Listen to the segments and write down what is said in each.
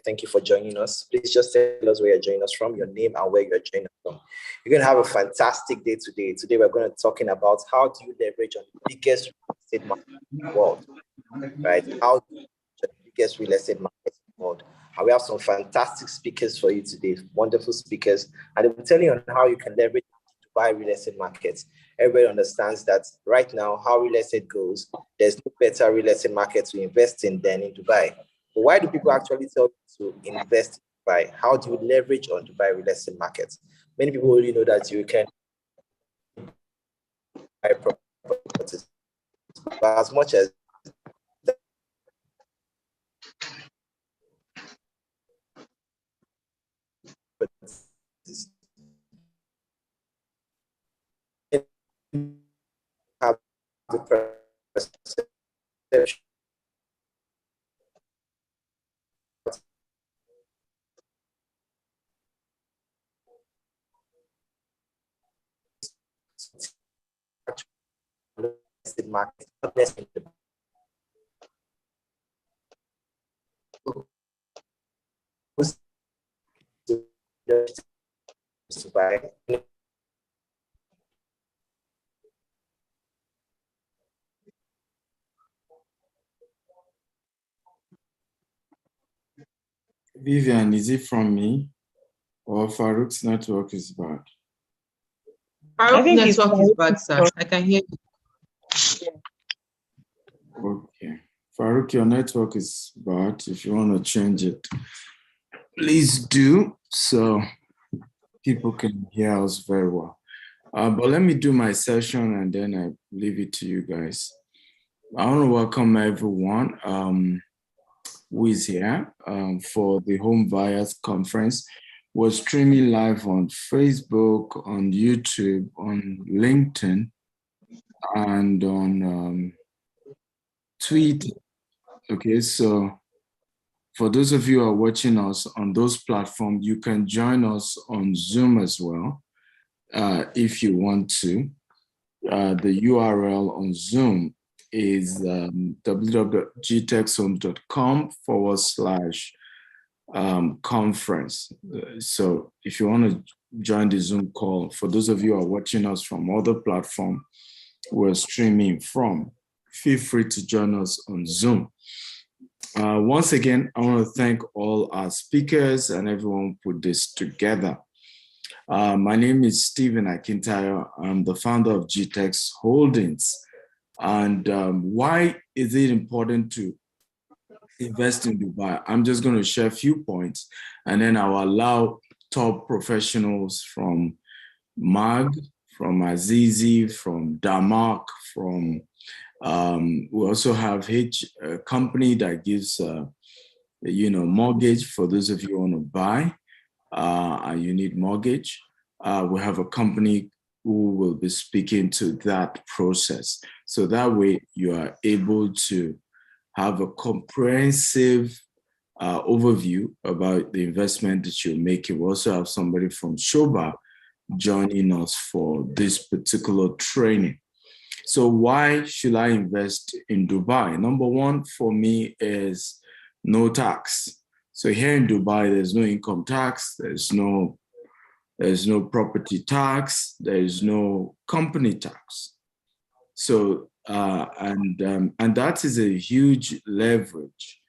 Thank you for joining us. Please just tell us where you're joining us from, your name and where you're joining us from. You're going to have a fantastic day today. Today, we're going to be talking about how do you leverage on the biggest real estate market in the world, right? How do you leverage on the biggest real estate market in the world? And we have some fantastic speakers for you today, wonderful speakers, and they'll be telling you on how you can leverage the Dubai real estate market. Everybody understands that right now, how real estate goes, there's no better real estate market to invest in than in Dubai. But why do people actually tell you to invest in Dubai? How do you leverage on Dubai real estate markets? Many people only know that you can buy properties, but as much as have the perception the market, not necessarily to buy. Vivian, is it from me or Farouk's network is bad? Farouk's network is bad, sir. I can hear you. Okay. Farouk, your network is bad. If you want to change it, please do so people can hear us very well. But let me do my session and then I leave it to you guys. I want to welcome everyone who is here for the Home Buyers Conference. We're streaming live on Facebook, on YouTube, on LinkedIn, and on Twitter. Okay, so for those of you who are watching us on those platforms, you can join us on Zoom as well if you want to. The URL on Zoom is www.gtexthome.com/conference. So if you want to join the Zoom call, for those of you who are watching us from other platforms we're streaming from, feel free to join us on Zoom. Once again, I want to thank all our speakers and everyone who put this together. My name is Stephen Akintayo. I'm the founder of GText Holdings. And why is it important to invest in Dubai? I'm just going to share a few points, and then I'll allow top professionals from MAG, from Azizi, from Damak, from we also have a company that gives mortgage for those of you who want to buy and you need mortgage. We have a company who will be speaking to that process. So that way you are able to have a comprehensive overview about the investment that you're making. We also have somebody from Shoba joining us for this particular training. So why should I invest in Dubai? Number one for me is no tax. So here in Dubai, there's no income tax, there's no property tax, there's no company tax. So and that is a huge leverage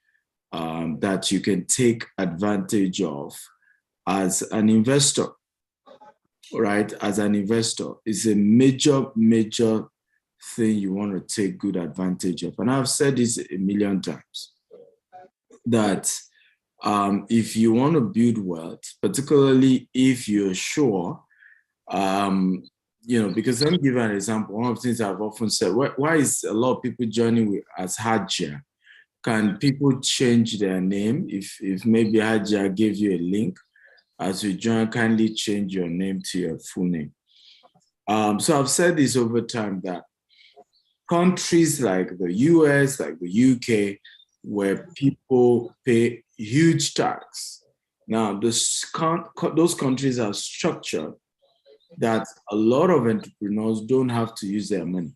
that you can take advantage of as an investor, right? As an investor, it's a major thing you want to take good advantage of. And I've said this a million times, that if you want to build wealth, particularly if you're sure, because let me give you an example. One of the things I've often said, why is a lot of people joining with as Hajia? Can people change their name? If maybe Hajia gave you a link, as you join, kindly change your name to your full name. So I've said this over time that countries like the US, like the UK, where people pay huge tax. Now, those countries are structured that a lot of entrepreneurs don't have to use their money.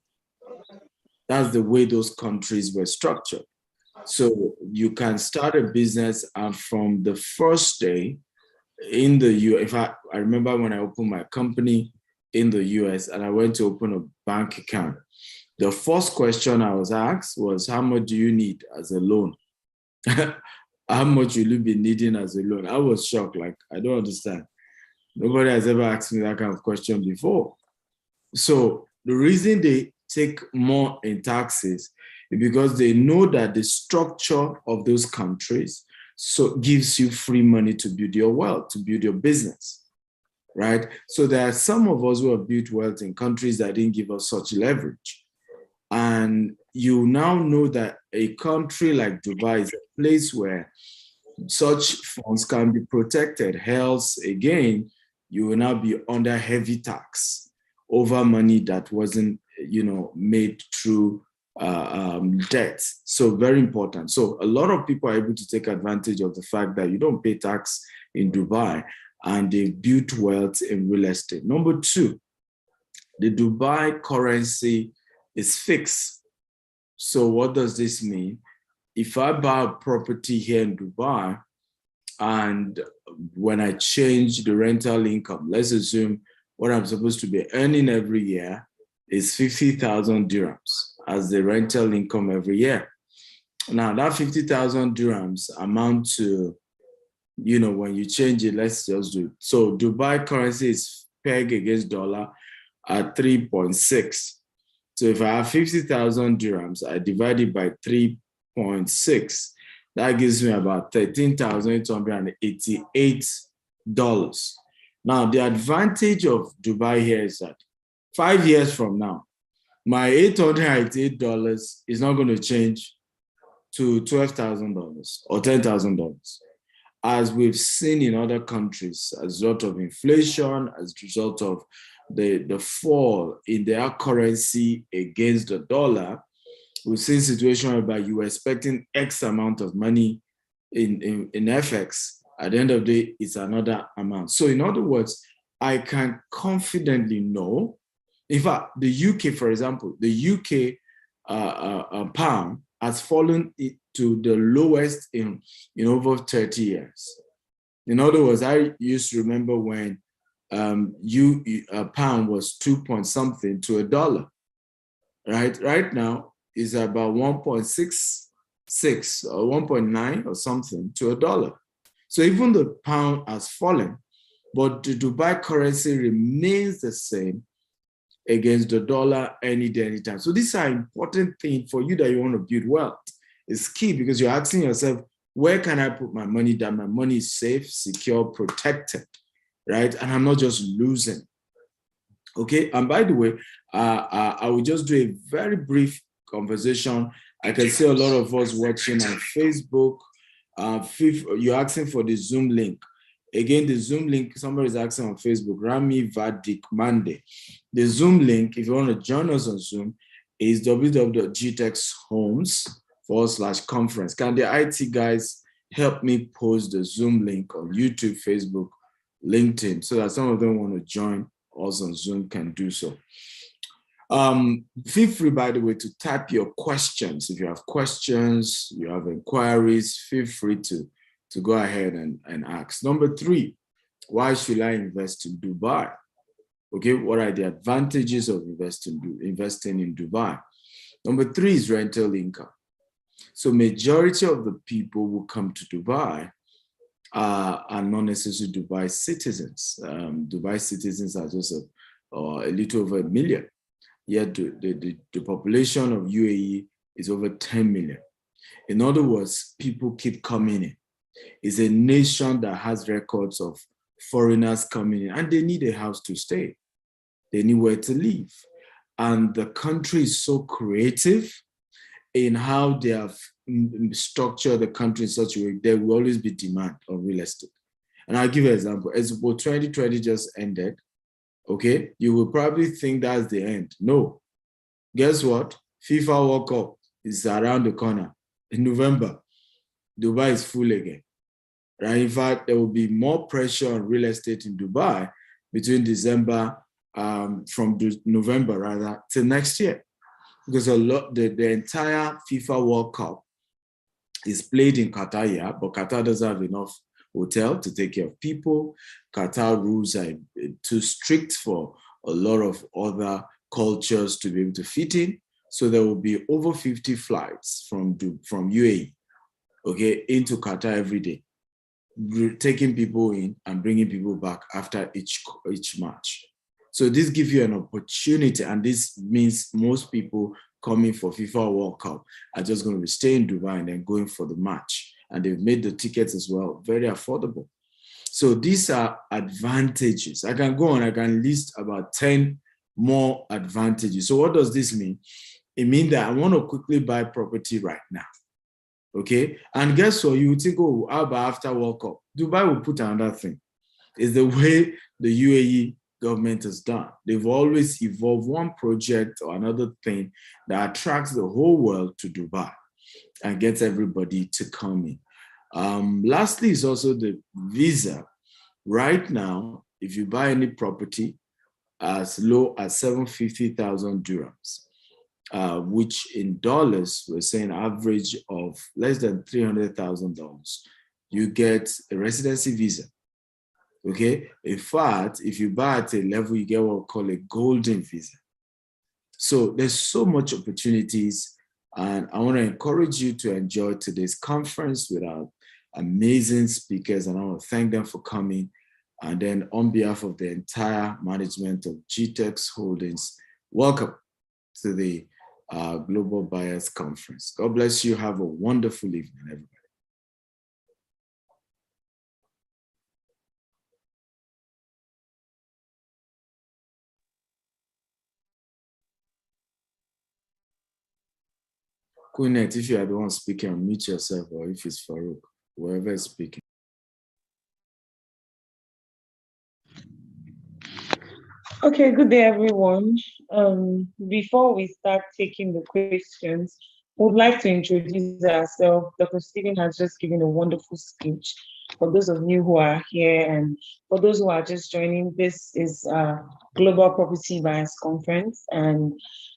That's the way those countries were structured. So you can start a business, and from the first day in the US, if I remember when I opened my company in the US and I went to open a bank account, the first question I was asked was, how much do you need as a loan? How much will you be needing as a loan? I was shocked, like, I don't understand. Nobody has ever asked me that kind of question before. So the reason they take more in taxes is because they know that the structure of those countries so gives you free money to build your wealth, to build your business, right? So there are some of us who have built wealth in countries that didn't give us such leverage. And you now know that a country like Dubai is a place where such funds can be protected. Else, again, you will now be under heavy tax over money that wasn't, made through debt. So very important. So a lot of people are able to take advantage of the fact that you don't pay tax in Dubai, and they built wealth in real estate. Number two, the Dubai currency is fixed. So what does this mean? If I buy a property here in Dubai, and when I change the rental income, let's assume what I'm supposed to be earning every year is 50,000 dirhams as the rental income every year. Now that 50,000 dirhams amount to, when you change it, let's just do it. So Dubai currency is pegged against dollar at 3.6. So if I have 50,000 dirhams, I divide it by 3.6. That gives me about $13,888. Now, the advantage of Dubai here is that 5 years from now, my $888 is not going to change to $12,000 or $10,000. As we've seen in other countries, as a result of inflation, as a result of the fall in their currency against the dollar, we've seen a situation whereby you were expecting X amount of money in FX. At the end of the day, it's another amount. So in other words, I can confidently know, in fact, the UK, for example, the UK pound has fallen to the lowest in over 30 years. In other words, I used to remember when a pound was 2 point something to a dollar, right? Right now is about 1.66 or 1.9 or something to a dollar. So even the pound has fallen, but the Dubai currency remains the same against the dollar any day, anytime. So these are important things for you that you want to build wealth. It's key because you're asking yourself, where can I put my money that my money is safe, secure, protected, right? And I'm not just losing. Okay, and by the way, I will just do a very brief conversation. I can see a lot of us watching on Facebook. You're asking for the Zoom link. Again, the Zoom link, somebody is asking on Facebook, Rami Vadik Mande. The Zoom link, if you want to join us on Zoom, is www.gtexthomes/conference. Can the IT guys help me post the Zoom link on YouTube, Facebook, LinkedIn, so that some of them want to join us on Zoom can do so. Feel free, by the way, to type your questions. If you have questions, you have inquiries, feel free to go ahead and ask. Number three, why should I invest in Dubai? Okay, what are the advantages of investing in Dubai? Number three is rental income. So majority of the people who come to Dubai are not necessarily Dubai citizens. Dubai citizens are just a little over 1 million. Yet the population of UAE is over 10 million. In other words, people keep coming in. It's a nation that has records of foreigners coming in, and they need a house to stay. They need where to live. And the country is so creative in how they have structured the country in such a way there will always be demand on real estate. And I'll give you an example. As 2020 just ended, okay, you will probably think that's the end. No. Guess what? FIFA World Cup is around the corner in November. Dubai is full again. Right? In fact, there will be more pressure on real estate in Dubai between November rather till next year, because the entire FIFA World Cup is played in Qatar, yeah, but Qatar doesn't have enough hotel to take care of people. Qatar rules are too strict for a lot of other cultures to be able to fit in. So there will be over 50 flights from UAE, okay, into Qatar every day, taking people in and bringing people back after each match. So this gives you an opportunity, and this means most people coming for FIFA World Cup are just going to be staying in Dubai and then going for the match. And they've made the tickets as well very affordable. So these are advantages. I can go on, I can list about 10 more advantages. So what does this mean? It means that I want to quickly buy property right now. Okay, and guess what? You think, oh, how about after World Cup? Dubai will put another thing. It's the way the UAE government has done. They've always evolved one project or another thing that attracts the whole world to Dubai and gets everybody to come in. Lastly, is also the visa. Right now, if you buy any property as low as 750,000 dirhams, which in dollars, we're saying average of less than $300,000, you get a residency visa. Okay, in fact, if you buy at a level, you get what we call a golden visa. So there's so much opportunities, and I want to encourage you to enjoy today's conference with our amazing speakers, and I want to thank them for coming. And then on behalf of the entire management of GText Holdings, welcome to the Global Buyers Conference. God bless you. Have a wonderful evening, everybody. Kunet, if you are the one speaking, unmute yourself, or if it's Farouk, whoever is speaking. Okay, good day, everyone. Before we start taking the questions, we would like to introduce ourselves. Dr. Stephen has just given a wonderful speech. For those of you who are here and for those who are just joining, this is a Global Property Buyers Conference, and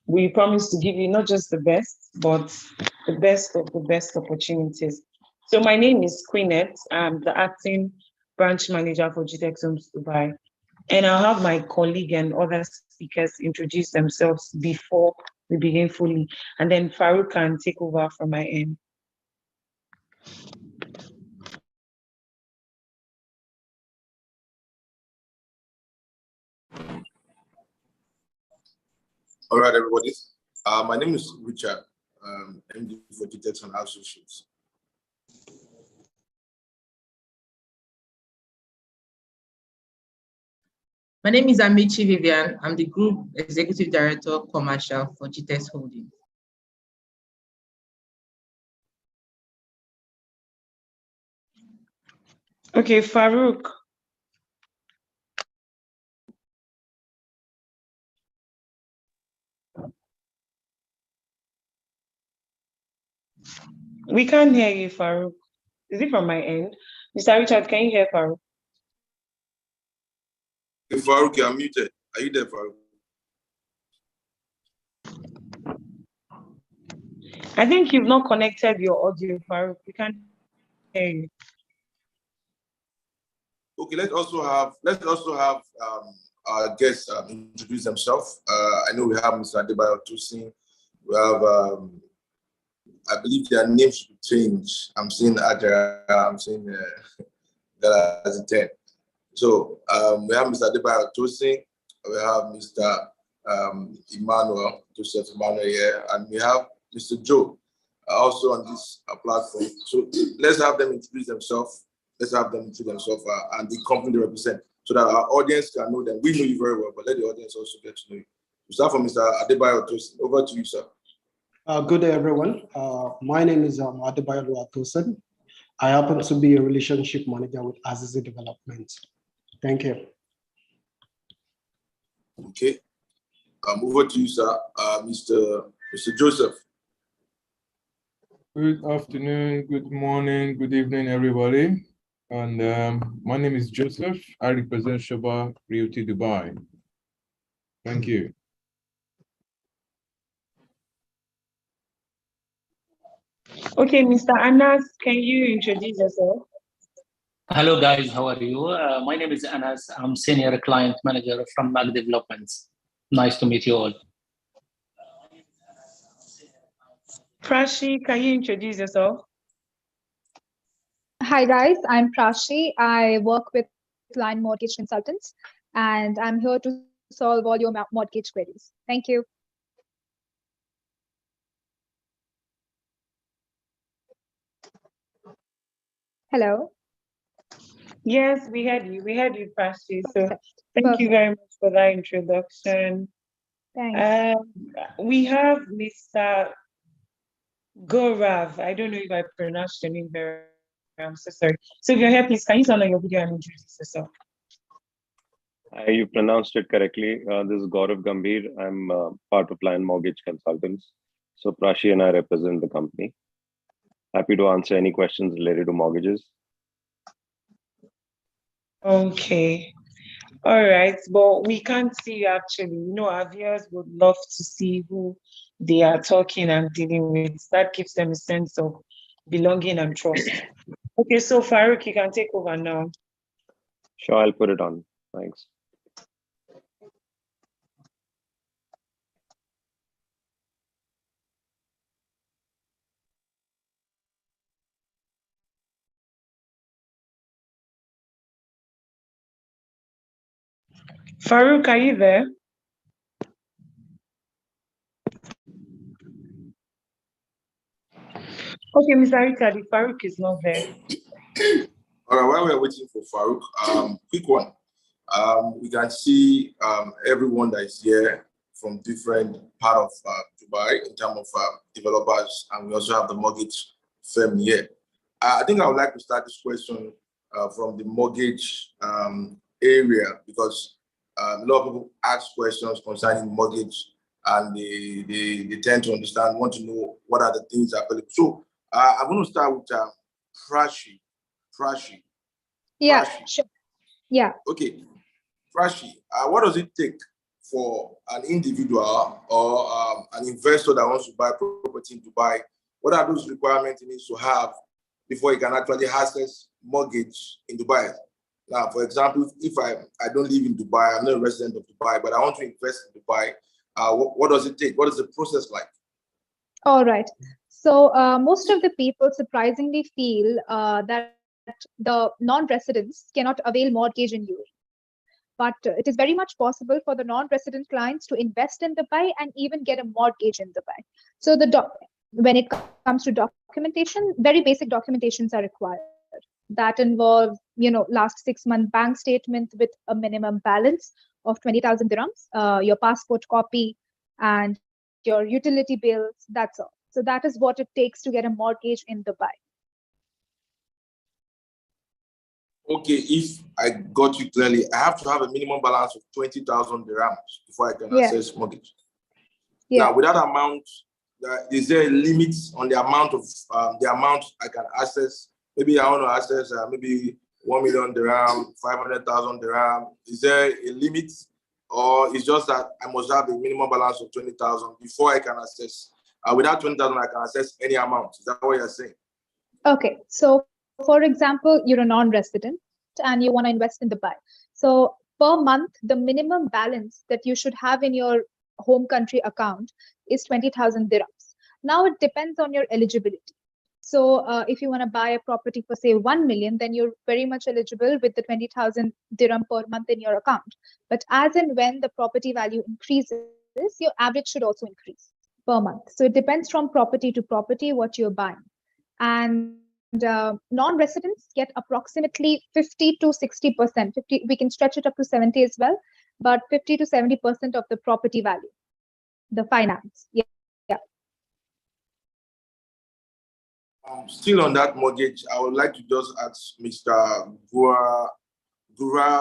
we promise to give you not just the best, but the best of the best opportunities. So my name is Queenette. I'm the acting branch manager for GText Homes Dubai. And I'll have my colleague and other speakers introduce themselves before we begin fully. And then Farouk can take over from my end. All right, everybody. My name is Richard, MD for GText and Associates. My name is Amici Vivian. I'm the Group Executive Director Commercial for GText Holdings. Okay, Farouk. We can't hear you, Farouk. Is it from my end? Mr. Richard, can you hear Farouk? Hey, Farouk, you're muted. Are you there, Farouk? I think you've not connected your audio, Farouk. We can't hear you. Okay, let's also have our guests introduce themselves. I know we have Mr. Adebayo Tosin. We have I believe their names should change. I'm seeing Ajara, I'm seeing Galaziten. So we have Mr. Adebayo Tosin, we have Mr. Emmanuel, Joseph Emmanuel here, and we have Mr. Joe also on this platform. So let's have them introduce themselves. Let's have them introduce themselves and the company they represent, so that our audience can know them. We know you very well, but let the audience also get to know you. We start from Mr. Adebayo Tosin. Over to you, sir. Good day, everyone. My name is Adebayo Tosin. I happen to be a relationship manager with Azizi Development. Thank you. Okay. Over to you, sir. Mr. Joseph. Good afternoon, good morning, good evening, everybody. And my name is Joseph. I represent Shoba Realty Dubai. Thank you. Okay, Mr. Anas, can you introduce yourself? Hello guys, how are you? My name is Anas. I'm Senior Client Manager from Mag Developments. Nice to meet you all. Prashi, can you introduce yourself? Hi guys, I'm Prashi. I work with Line Mortgage Consultants and I'm here to solve all your mortgage queries. Thank you. Hello. Yes, we heard you. We heard you, Prashi. So Perfect. thank you very much for that introduction. Thanks. We have Mr. Gaurav. I don't know if I pronounced your name very well. I'm so sorry. So if you're here, please, can you turn on your video and introduce yourself? You pronounced it correctly. This is Gaurav Gambhir. I'm part of Lion Mortgage Consultants. So Prashi and I represent the company. Happy to answer any questions related to mortgages. Okay. All right. But we can't see you actually. You know, our viewers would love to see who they are talking and dealing with. That gives them a sense of belonging and trust. Okay, so Farouk, you can take over now. Sure, I'll put it on. Thanks. Farouk, are you there? Okay, Mr. Rikadi, Farouk is not there. All right, while we're waiting for Farouk, quick one. We can see everyone that is here from different part of Dubai in terms of developers, and we also have the mortgage firm here. I think I would like to start this question from the mortgage area, because a lot of people ask questions concerning mortgage, and they tend to understand, want to know what are the things available. So I'm going to start with Prashi. Yeah, Prashi. sure. Yeah. Okay, Prashi, what does it take for an individual or an investor that wants to buy property in Dubai? What are those requirements he needs to have before he can actually access mortgage in Dubai? Now, for example, if I don't live in Dubai, I'm not a resident of Dubai, but I want to invest in Dubai, what does it take? What is the process like? All right. So most of the people surprisingly feel that the non-residents cannot avail mortgage in UAE. But it is very much possible for the non-resident clients to invest in Dubai and even get a mortgage in Dubai. So when it comes to documentation, very basic documentations are required. That involves, last 6-month bank statement with a minimum balance of 20,000 dirhams, your passport copy, and your utility bills. That's all. So that is what it takes to get a mortgage in Dubai. Okay, if I got you clearly, I have to have a minimum balance of 20,000 dirhams before I can access mortgage. Yeah. Now, with that amount, is there a limit on the amount I can access? Maybe I want to access maybe 1 million dirham, 500,000 dirham. Is there a limit, or it's just that I must have a minimum balance of 20,000 before I can access? Without 20,000, I can access any amount. Is that what you're saying? Okay, so for example, you're a non-resident and you want to invest in Dubai. So per month, the minimum balance that you should have in your home country account is 20,000 dirhams. Now it depends on your eligibility. So if you want to buy a property for say 1 million, then you're very much eligible with the 20,000 dirham per month in your account. But as and when the property value increases, your average should also increase per month. So it depends from property to property what you're buying. And non-residents get approximately 50 to 60%. 50, we can stretch it up to 70 as well, but 50 to 70% of the property value, the finance. Yeah. Still on that mortgage, I would like to just ask Mr. Gura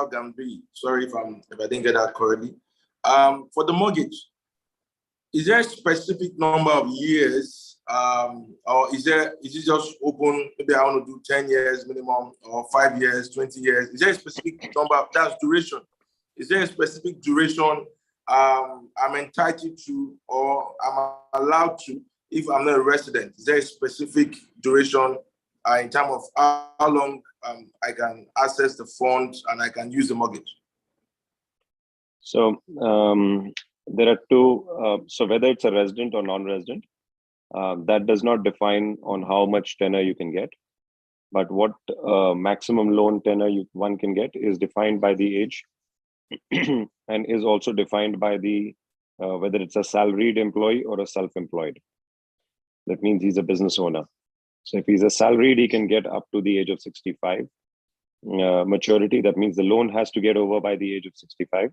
Gambi. Sorry if I didn't get that correctly. For the mortgage, is there a specific number of years, or is it just open? Maybe I want to do 10 years minimum, or 5 years, 20 years. Is there a specific number? That's duration. Is there a specific duration I'm entitled to, or I'm allowed to if I'm not a resident? Is there a specific duration in terms of how long I can access the funds and I can use the mortgage? So there are two. So whether it's a resident or non-resident, that does not define on how much tenor you can get. But what maximum loan tenor one can get is defined by the age and is also defined by the whether it's a salaried employee or a self-employed. That means he's a business owner. So if he's a salaried, he can get up to the age of 65. Maturity, that means the loan has to get over by the age of 65.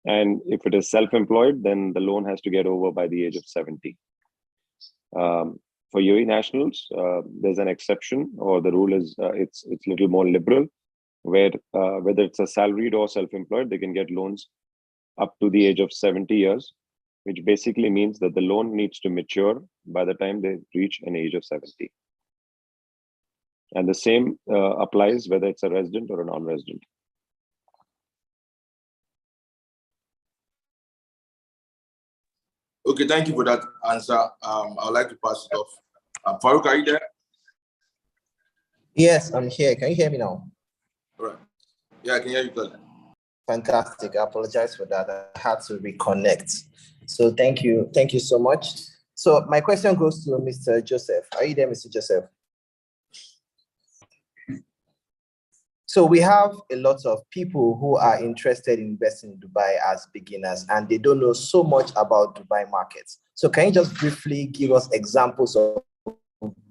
And if it is self-employed, then the loan has to get over by the age of 70. For UAE nationals, there's an exception, or the rule is it's a little more liberal, where whether it's a salaried or self-employed, they can get loans up to the age of 70 years, which basically means that the loan needs to mature by the time they reach an age of 70. And the same applies whether it's a resident or a non-resident. Okay, thank you for that answer. I would like to pass it off. Farouk, are you there? Yes, I'm here. Can you hear me now? All right. Yeah, I can hear you clearly. Fantastic. I apologize for that. I had to reconnect. So thank you. Thank you so much. So my question goes to Mr. Joseph. Are you there, Mr. Joseph? So we have a lot of people who are interested in investing in Dubai as beginners, and they don't know so much about Dubai markets. So can you just briefly give us examples of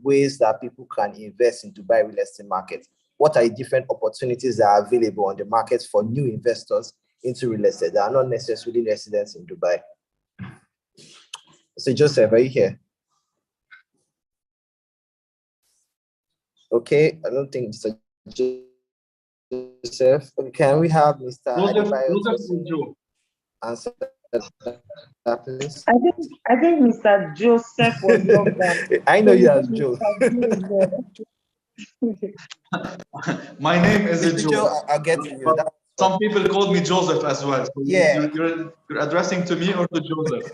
ways that people can invest in Dubai real estate market? What are the different opportunities that are available on the market for new investors into real estate that are not necessarily residents in Dubai? So Joseph, are you here? Okay, I don't think Mr. Joseph. Okay, can we have Mr. Adebayo answer that, please? I think Mr. Joseph was logged out. I know you as Joe. My name is Mr. Joe. I'll get to you. Some people call me Joseph as well. So yeah. You're addressing to me or to Joseph?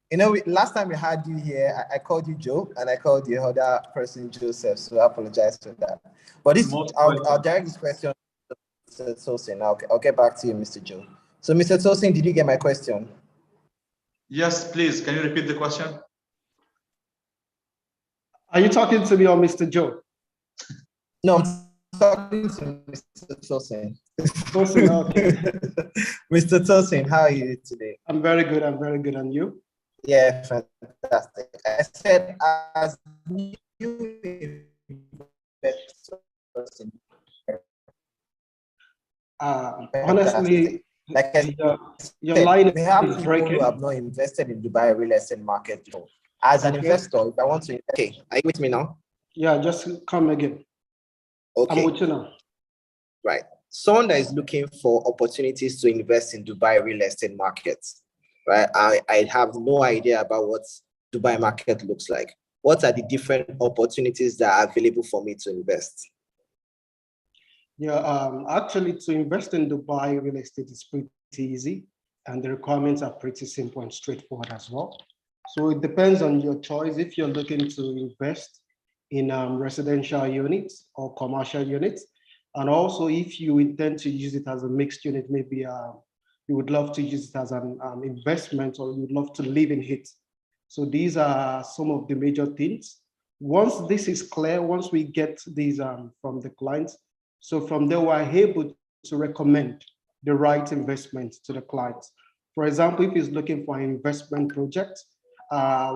You know, last time we had you here, I called you Joe and I called the other person Joseph. So I apologize for that. But this, I'll direct this question to Mr. Tosin. I'll get back to you, Mr. Joe. So, Mr. Tosin, did you get my question? Yes, please. Can you repeat the question? Are you talking to me or Mr. Joe? No, I'm talking to Mr. Tosin. Tosin, okay. Mr. Tosin, how are you today? I'm very good. I'm very good. And you? Yeah, fantastic. I said, as you honestly, like your line we have is people breaking. who have not invested in Dubai real estate market before. As an investor, if I want to, okay, are you with me now? Yeah, just come again. Okay. I'm with you now. Right. Someone that is looking for opportunities to invest in Dubai real estate markets, right? I have no idea about what Dubai market looks like. What are the different opportunities that are available for me to invest? Yeah, actually, to invest in Dubai real estate is pretty easy, and the requirements are pretty simple and straightforward as well. So it depends on your choice. If you're looking to invest in residential units or commercial units, and also if you intend to use it as a mixed unit, maybe you would love to use it as an investment, or you would love to live in it. So these are some of the major things. Once this is clear, once we get these from the clients, so from there, we're able to recommend the right investment to the clients. For example, if he's looking for an investment project,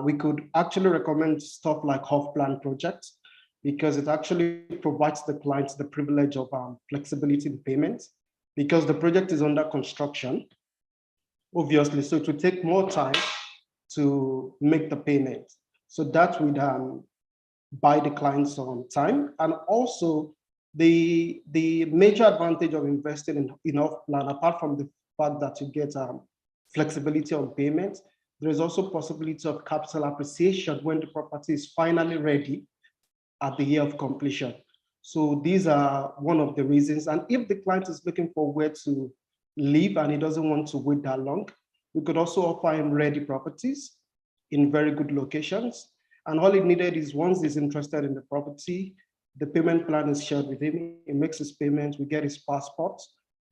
we could actually recommend stuff like off-plan projects, because it actually provides the clients the privilege of flexibility in payments, because the project is under construction, obviously, so it will take more time to make the payment. So that would buy the clients some time. And also, the major advantage of investing in off-plan, apart from the fact that you get flexibility on payment, there is also possibility of capital appreciation when the property is finally ready at the year of completion. So these are one of the reasons. And if the client is looking for where to live and he doesn't want to wait that long, we could also offer him ready properties. in very good locations. And all it needed is once he's interested in the property, the payment plan is shared with him. He makes his payments, we get his passport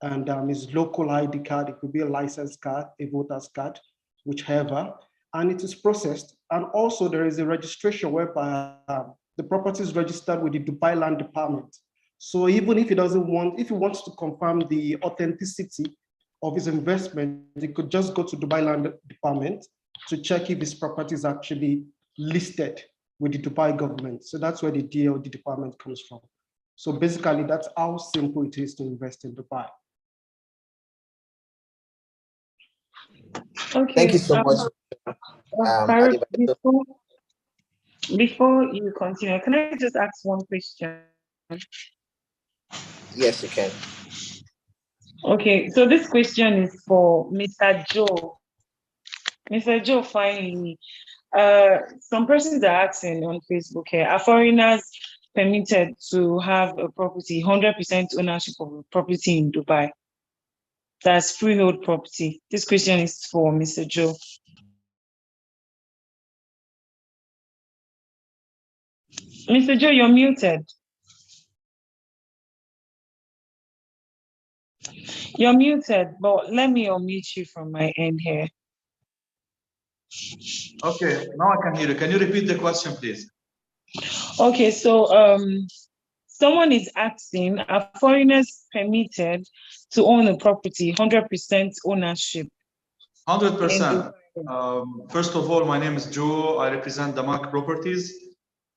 and his local ID card. It could be a license card, a voter's card, whichever, and it is processed. And also there is a registration whereby the property is registered with the Dubai Land Department. So even if he wants to confirm the authenticity of his investment, he could just go to Dubai Land Department to check if his property is actually listed with the Dubai government. So that's where the DLD department comes from. So basically, that's how simple it is to invest in Dubai. Okay. Thank you so much. Farouk, before you continue, can I just ask one question? Yes, you can. Okay, so this question is for Mr. Joe. Mr. Joe, finally, some persons are asking on Facebook here, are foreigners permitted to have a property, 100% ownership of a property in Dubai? That's freehold property. This question is for Mr. Joe. Mr. Joe, you're muted. You're muted, but let me unmute you from my end here. Okay, now I can hear you. Can you repeat the question, please? Okay, so someone is asking, are foreigners permitted to own a property, 100% ownership? 100%. First of all, my name is Joe. I represent Damak Properties,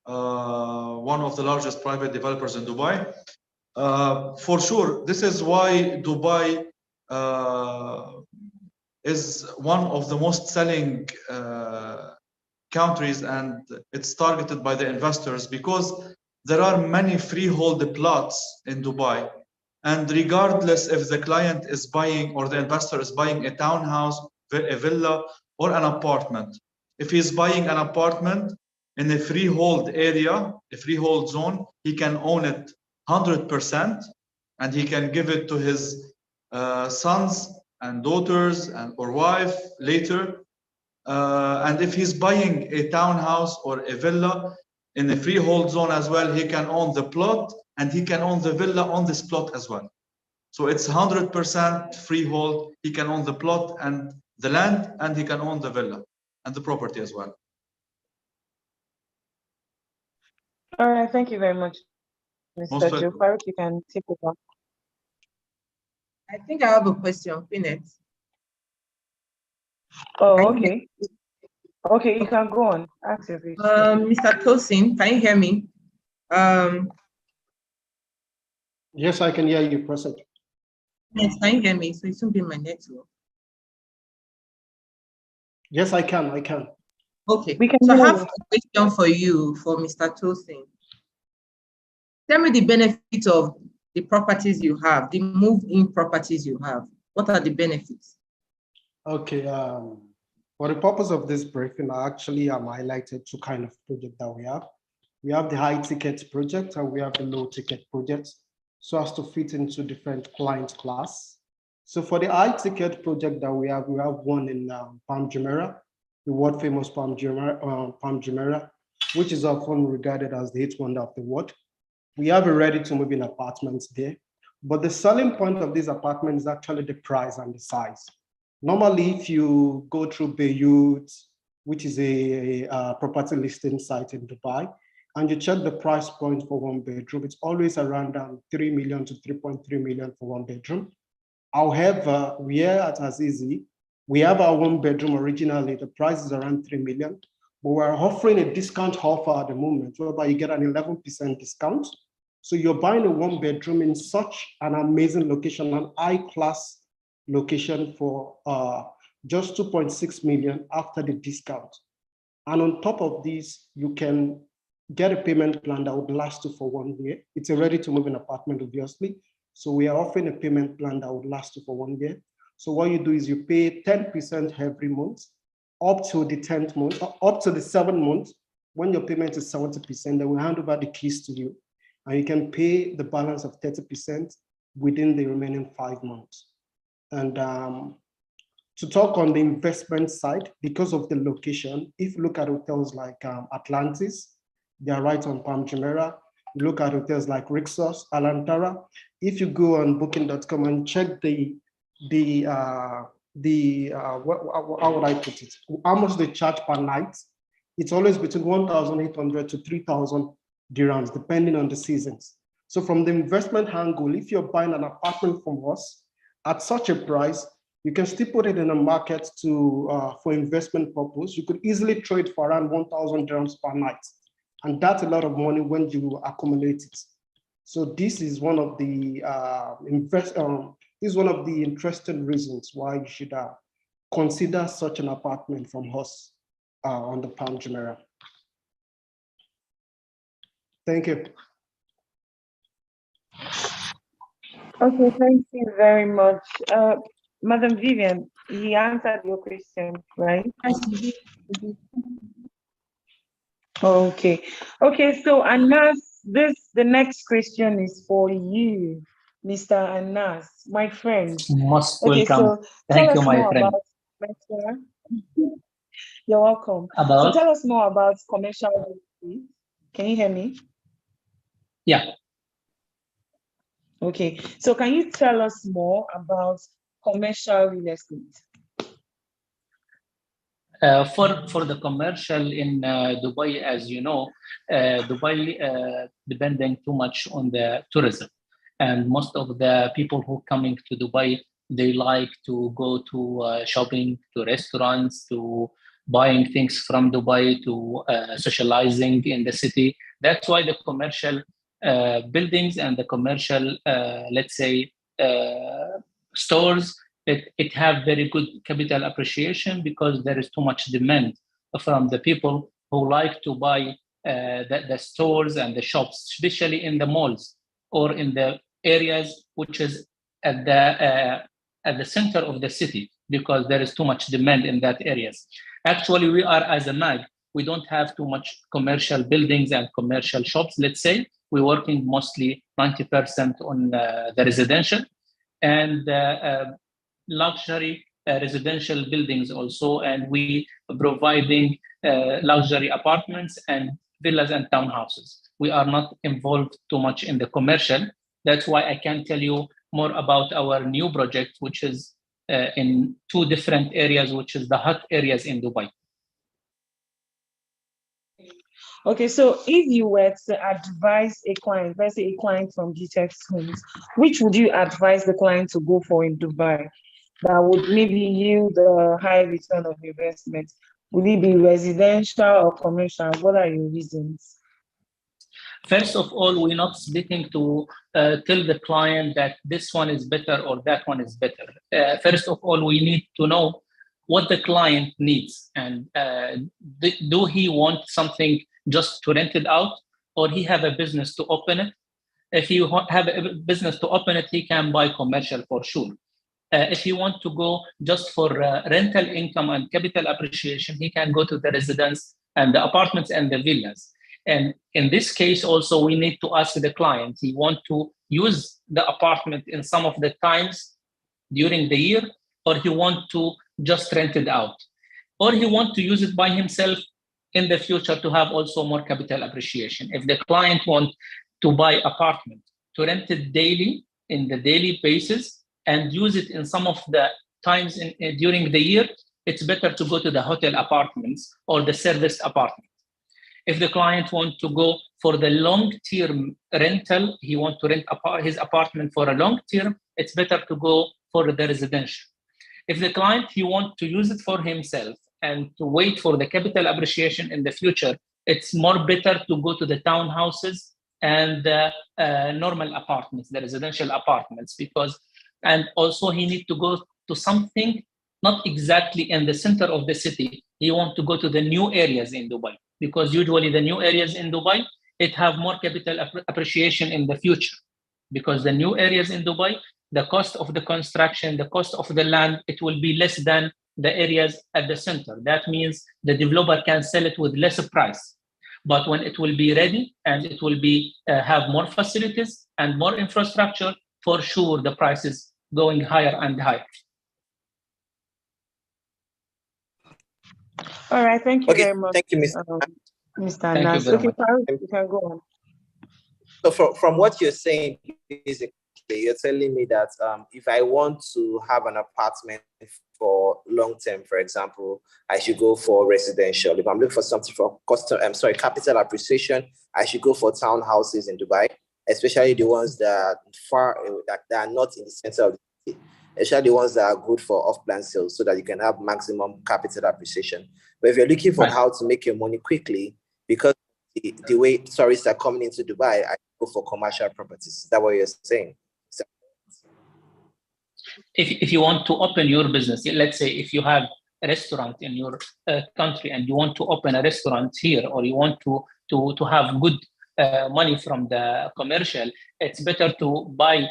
one of the largest private developers in Dubai. For sure, this is why Dubai is one of the most selling countries, and it's targeted by the investors because there are many freehold plots in Dubai. And regardless if the client is buying or the investor is buying a townhouse, a villa, or an apartment, if he's buying an apartment in a freehold area, a freehold zone, he can own it 100%, and he can give it to his sons and daughters or wife later. And if he's buying a townhouse or a villa in a freehold zone as well, he can own the plot and he can own the villa on this plot as well. So it's 100% freehold. He can own the plot and the land, and he can own the villa and the property as well. All right, thank you very much, Mr. Joe. Farouk, you can take over. I think I have a question, Finet. Oh, okay. Okay, you can go on. Ask your question. Mr. Tosin, can you hear me? Yes, I can hear you, President. Yes, can you hear me? So it should be my network. Yes, I can. Okay, so I have a question for you, for Mr. Tosin. Tell me the benefits of the properties you have, the move-in properties you have. What are the benefits? Okay, for the purpose of this briefing, I actually highlighted two kind of projects that we have. We have the high ticket project and we have the low ticket project, so as to fit into different client class. So for the high ticket project that we have one in Palm Jumeirah, the world famous Palm Jumeirah, which is often regarded as the eighth wonder of the world. We have a ready to move in apartments there, but the selling point of these apartments is actually the price and the size. Normally, if you go through Beirut, which is a property listing site in Dubai, and you check the price point for one bedroom, it's always around 3 million to 3.3 million for one bedroom. However, we are at Azizi, we have our one bedroom originally, the price is around 3 million, but we're offering a discount offer at the moment, whereby you get an 11% discount. So you're buying a one bedroom in such an amazing location, an high class location for just 2.6 million after the discount. And on top of this, you can get a payment plan that would last you for 1 year. It's a ready to move in apartment, obviously. So we are offering a payment plan that would last you for 1 year. So what you do is you pay 10% every month up to the 10th month, up to the 7th month. When your payment is 70%, then we hand over the keys to you. And you can pay the balance of 30% within the remaining 5 months. And To talk on the investment side, because of the location, if you look at hotels like Atlantis, they are right on Palm Jumeirah. You look at hotels like Rixos, Alantara. If you go on booking.com and check how would I put it? How much they charge per night? It's always between 1,800 to 3,000 dirhams, depending on the seasons. So from the investment angle, if you're buying an apartment from us at such a price, you can still put it in the market for investment purpose. You could easily trade for around 1,000 dirhams per night. And that's a lot of money when you accumulate it. So this is one of the interesting reasons why you should consider such an apartment from us on the Palm Jumeirah. Thank you. Okay, thank you very much. Madam Vivian, he answered your question, right? Okay. Okay, so Anas, the next question is for you, Mr. Anas, my friend. Most okay, welcome. So Thank tell you, us my more friend. about You're welcome. About? So tell us more about commercial real estate. Can you hear me? Yeah. Okay, so can you tell us more about commercial real estate? For the commercial in Dubai, as you know, Dubai depending too much on the tourism, and most of the people who coming to Dubai, they like to go to shopping, to restaurants, to buying things from Dubai, to socializing in the city. That's why the commercial buildings and the commercial, let's say, stores, it have very good capital appreciation because there is too much demand from the people who like to buy the stores and the shops, especially in the malls or in the areas which is at the center of the city, because there is too much demand in that areas. Actually, we are as a MAG, we don't have too much commercial buildings and commercial shops, let's say. We're working mostly 90% on the residential and luxury residential buildings also, and we providing luxury apartments and villas and townhouses. We are not involved too much in the commercial. That's why I can tell you more about our new project, which is in two different areas, which is the hot areas in Dubai. Okay, so if you were to advise a client, let's say a client from GText Homes, which would you advise the client to go for in Dubai that would maybe yield a high return of investment? Will it be residential or commercial? What are your reasons? First of all, we're not speaking to tell the client that this one is better or that one is better. First of all, we need to know what the client needs, and do he want something just to rent it out, or he have a business to open it? If you have a business to open it, he can buy commercial for sure. If you want to go just for rental income and capital appreciation, he can go to the residence and the apartments and the villas. And in this case, also, we need to ask the client, he want to use the apartment in some of the times during the year, or he want to just rent it out, or he want to use it by himself in the future to have also more capital appreciation. If the client want to buy apartment to rent it daily in the daily basis and use it in some of the times during the year, it's better to go to the hotel apartments or the serviced apartment. If the client wants to go for the long-term rental, he wants to rent his apartment for a long term, it's better to go for the residential. If the client, he wants to use it for himself and to wait for the capital appreciation in the future, it's more better to go to the townhouses and the normal apartments, the residential apartments, and also he needs to go to something not exactly in the center of the city. He wants to go to the new areas in Dubai, because usually the new areas in Dubai, it have more capital appreciation in the future, because the new areas in Dubai, the cost of the construction, the cost of the land, it will be less than the areas at the center. That means the developer can sell it with less price. But when it will be ready and it will be have more facilities and more infrastructure, for sure the price is going higher and higher. All right, thank you Okay, very much. thank you, Mr. Mr. Thank you Anas. very Okay, much. Farooq, you can go on. So from what you're saying, basically, you're telling me that if I want to have an apartment for long term, for example, I should go for residential. If I'm looking for something for capital appreciation, I should go for townhouses in Dubai, especially the ones that are far, that are not in the center of the city, especially the ones that are good for off-plan sales, so that you can have maximum capital appreciation. But if you're looking for how to make your money quickly, because the way tourists are coming into Dubai, I go for commercial properties. Is that what you're saying? If you want to open your business, let's say if you have a restaurant in your country and you want to open a restaurant here, or you want to have good money from the commercial, it's better to buy,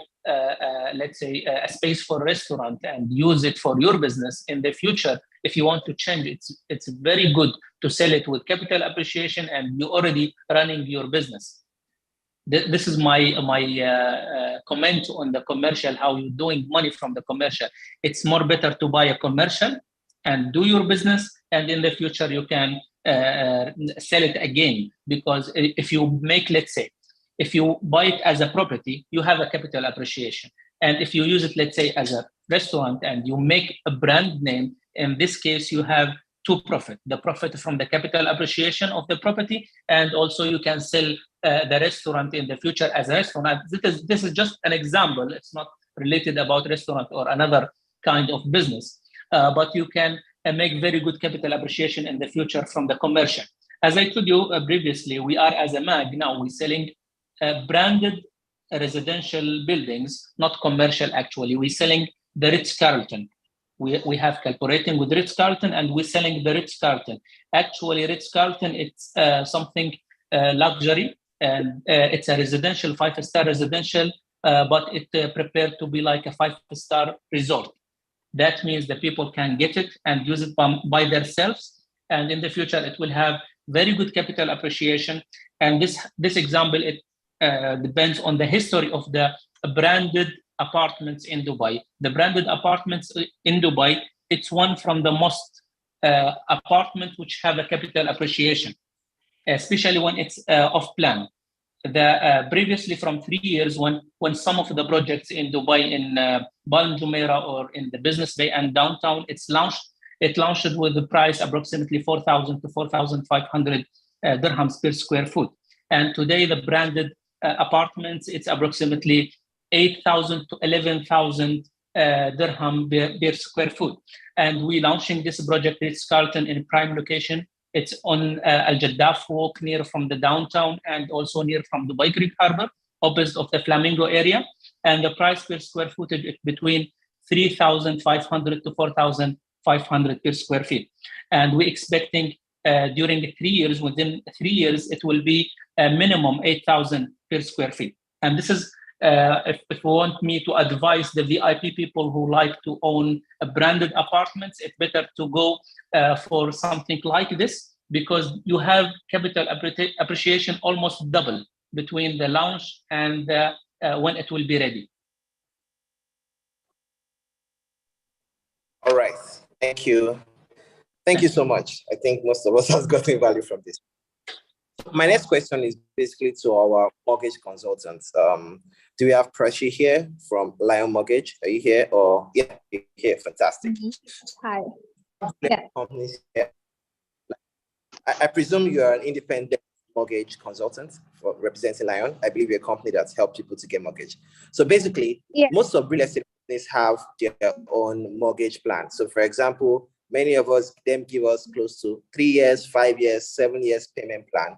let's say, a space for a restaurant and use it for your business in the future. If you want to change it, it's very good to sell it with capital appreciation and you're already running your business. This is my comment on the commercial, how you're doing money from the commercial. It's more better to buy a commercial and do your business, and in the future you can sell it again. Because if you make, let's say, if you buy it as a property, you have a capital appreciation. And if you use it, let's say, as a restaurant and you make a brand name, in this case, you have two profit: the profit from the capital appreciation of the property, and also you can sell the restaurant in the future as a restaurant. This is just an example. It's not related about restaurant or another kind of business, but you can make very good capital appreciation in the future from the commercial. As I told you previously, we are, as a MAG now, we're selling branded residential buildings, not commercial. Actually, we're selling the Ritz-Carlton. We have cooperating with Ritz-Carlton, and we're selling the Ritz-Carlton. Actually, Ritz-Carlton, it's something luxury, and it's a residential, 5-star residential, but it prepared to be like a 5-star resort. That means the people can get it and use it by themselves, and in the future it will have very good capital appreciation. And this example, it depends on the history of the branded apartments in Dubai. The branded apartments in Dubai, it's one from the most apartments which have a capital appreciation, especially when it's off plan. Previously, from 3 years, when some of the projects in Dubai, in Palm Jumeirah or in the Business Bay and downtown, it launched with the price approximately 4,000 to 4,500 dirhams per square foot. And today, the branded apartments, it's approximately 8,000 to 11,000 dirham per square foot. And we're launching this project, Ritz-Carlton, in prime location. It's on Al Jaddaf Walk, near from the downtown, and also near from Dubai Greek Harbor, opposite of the Flamingo area. And the price per square footage is between 3,500 to 4,500 per square feet. And we're expecting during 3 years, within 3 years, it will be a minimum 8,000 per square feet. And this is, if you want me to advise the VIP people who like to own branded apartments, it's better to go for something like this, because you have capital appreciation almost double between the launch and when it will be ready. All right, thank you. Thank you so much. I think most of us have gotten value from this. My next question is basically to our mortgage consultants. Do we have Prashi here from Lion Mortgage? Are you here? Or yeah, you're here. Fantastic. Hi. Yeah. Companies here. I presume you are an independent mortgage consultant for representing Lion. I believe you're a company that's helped people to get mortgage. So basically, most of real estate companies have their own mortgage plan. So for example, many of us, them give us close to 3 years, 5 years, 7 years payment plan,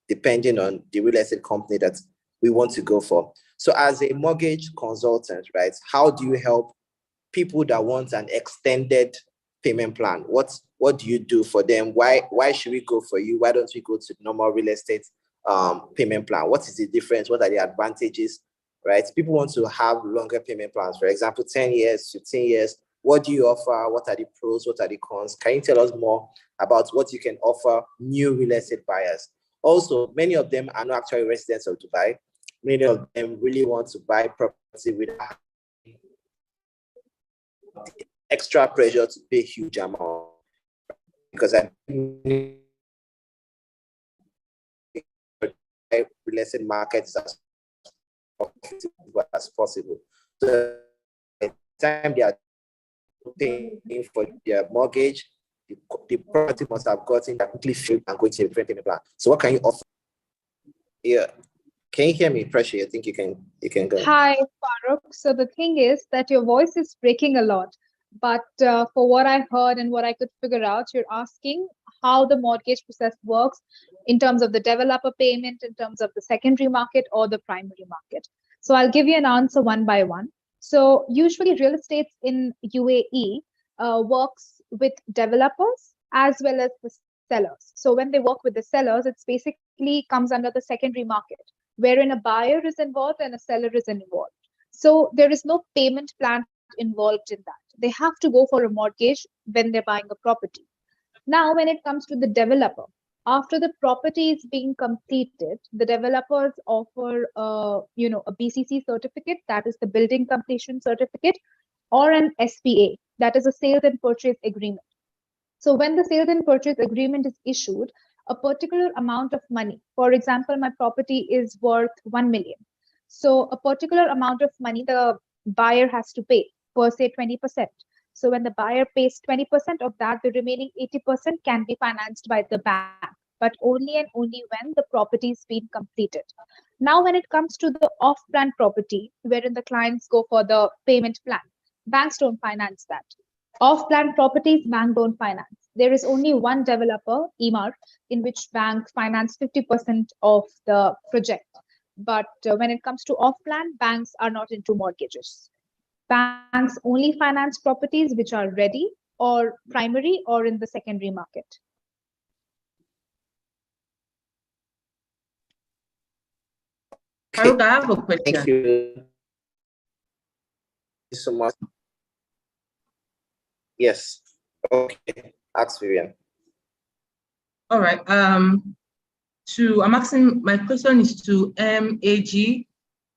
depending on the real estate company that we want to go for. So as a mortgage consultant, right, how do you help people that want an extended payment plan? What do you do for them? Why should we go for you? Why don't we go to normal real estate payment plan? What is the difference? What are the advantages, right? People want to have longer payment plans, for example, 10 years, 15 years. What do you offer? What are the pros? What are the cons? Can you tell us more about what you can offer new real estate buyers? Also, many of them are not actually residents of Dubai. Many of them really want to buy property without extra pressure to pay huge amount. because I real estate market is as profitable as possible. So the time they are paying for their mortgage, the property must have gotten quickly filled and going to a different payment plan. So what can you offer? Yeah. Can you hear me, Pressure? I think you can go. Hi, Farooq. So the thing is that your voice is breaking a lot. But for what I heard and what I could figure out, you're asking how the mortgage process works in terms of the developer payment, in terms of the secondary market or the primary market. So I'll give you an answer one by one. So usually real estate in UAE works with developers as well as the sellers. So when they work with the sellers, it's basically comes under the secondary market, wherein a buyer is involved and a seller is involved. So there is no payment plan involved in that. They have to go for a mortgage when they're buying a property. Now, when it comes to the developer, after the property is being completed, the developers offer a BCC certificate, that is the building completion certificate, or an SPA, that is a sales and purchase agreement. So when the sales and purchase agreement is issued, a particular amount of money, for example, my property is worth 1 million. So a particular amount of money the buyer has to pay, per se 20%. So when the buyer pays 20% of that, the remaining 80% can be financed by the bank, but only and only when the property is being completed. Now, when it comes to the off-plan property, wherein the clients go for the payment plan, banks don't finance that. Off-plan properties, bank don't finance. There is only one developer, EMAR, in which bank finance 50% of the project. But when it comes to off-plan, banks are not into mortgages. Banks only finance properties which are ready or primary or in the secondary market. Farooq, I have a question. Thank you. Thank you so much. Yes. Okay. Ask Vivian. All right. I'm asking, my question is to MAG.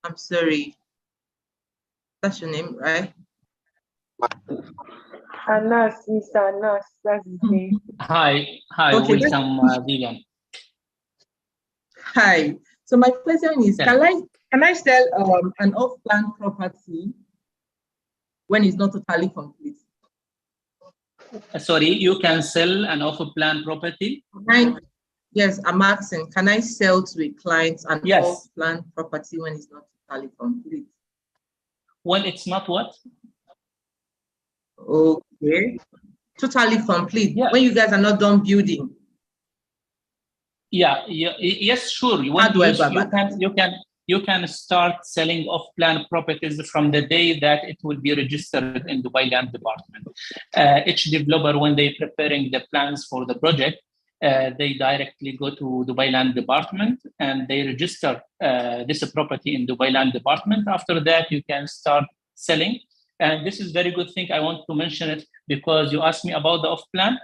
I'm sorry. That's your name, right? Anas, Mr. Anas, that's his name. Hi, Okay, welcome, Vivian. Hi. So my question is, Yeah. can I sell an off-plan property when it's not totally complete? Sorry, you can sell an off-plan property? Yes, I'm asking, can I sell to a client an Yes. off-plan property when it's not totally complete? When it's not what? Okay. Totally complete. Yeah. When you guys are not done building. Yes, sure. How do I go about that? You can start selling off-plan properties from the day that it will be registered in Dubai Land Department. Each developer, when they're preparing the plans for the project, they directly go to Dubai Land Department and they register this property in Dubai Land Department. After that, you can start selling. And this is very good thing. I want to mention it because you asked me about the off-plan.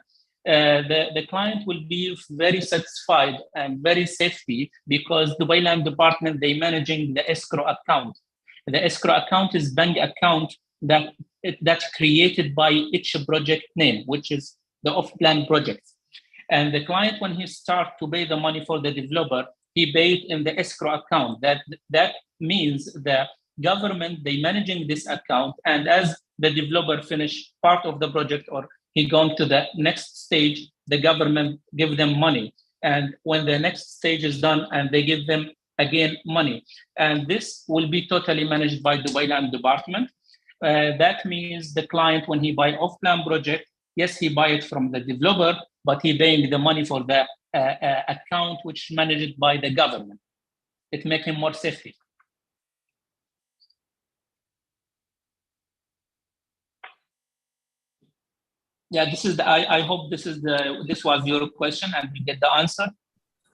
The client will be very satisfied and very safety because the Dubai Land Department, they managing the escrow account. The escrow account is bank account that's created by each project name, which is the off-plan project. And the client, when he start to pay the money for the developer, he paid in the escrow account. That means the government, they managing this account, and as the developer finish part of the project or he gone to the next stage, the government give them money. And when the next stage is done, and they give them again money. And this will be totally managed by Dubai Land Department. That means the client, when he buy off-plan project, yes, he buy it from the developer, but he paying the money for the account which managed by the government. It makes him more safety. Yeah, this is I hope this was your question and you get the answer.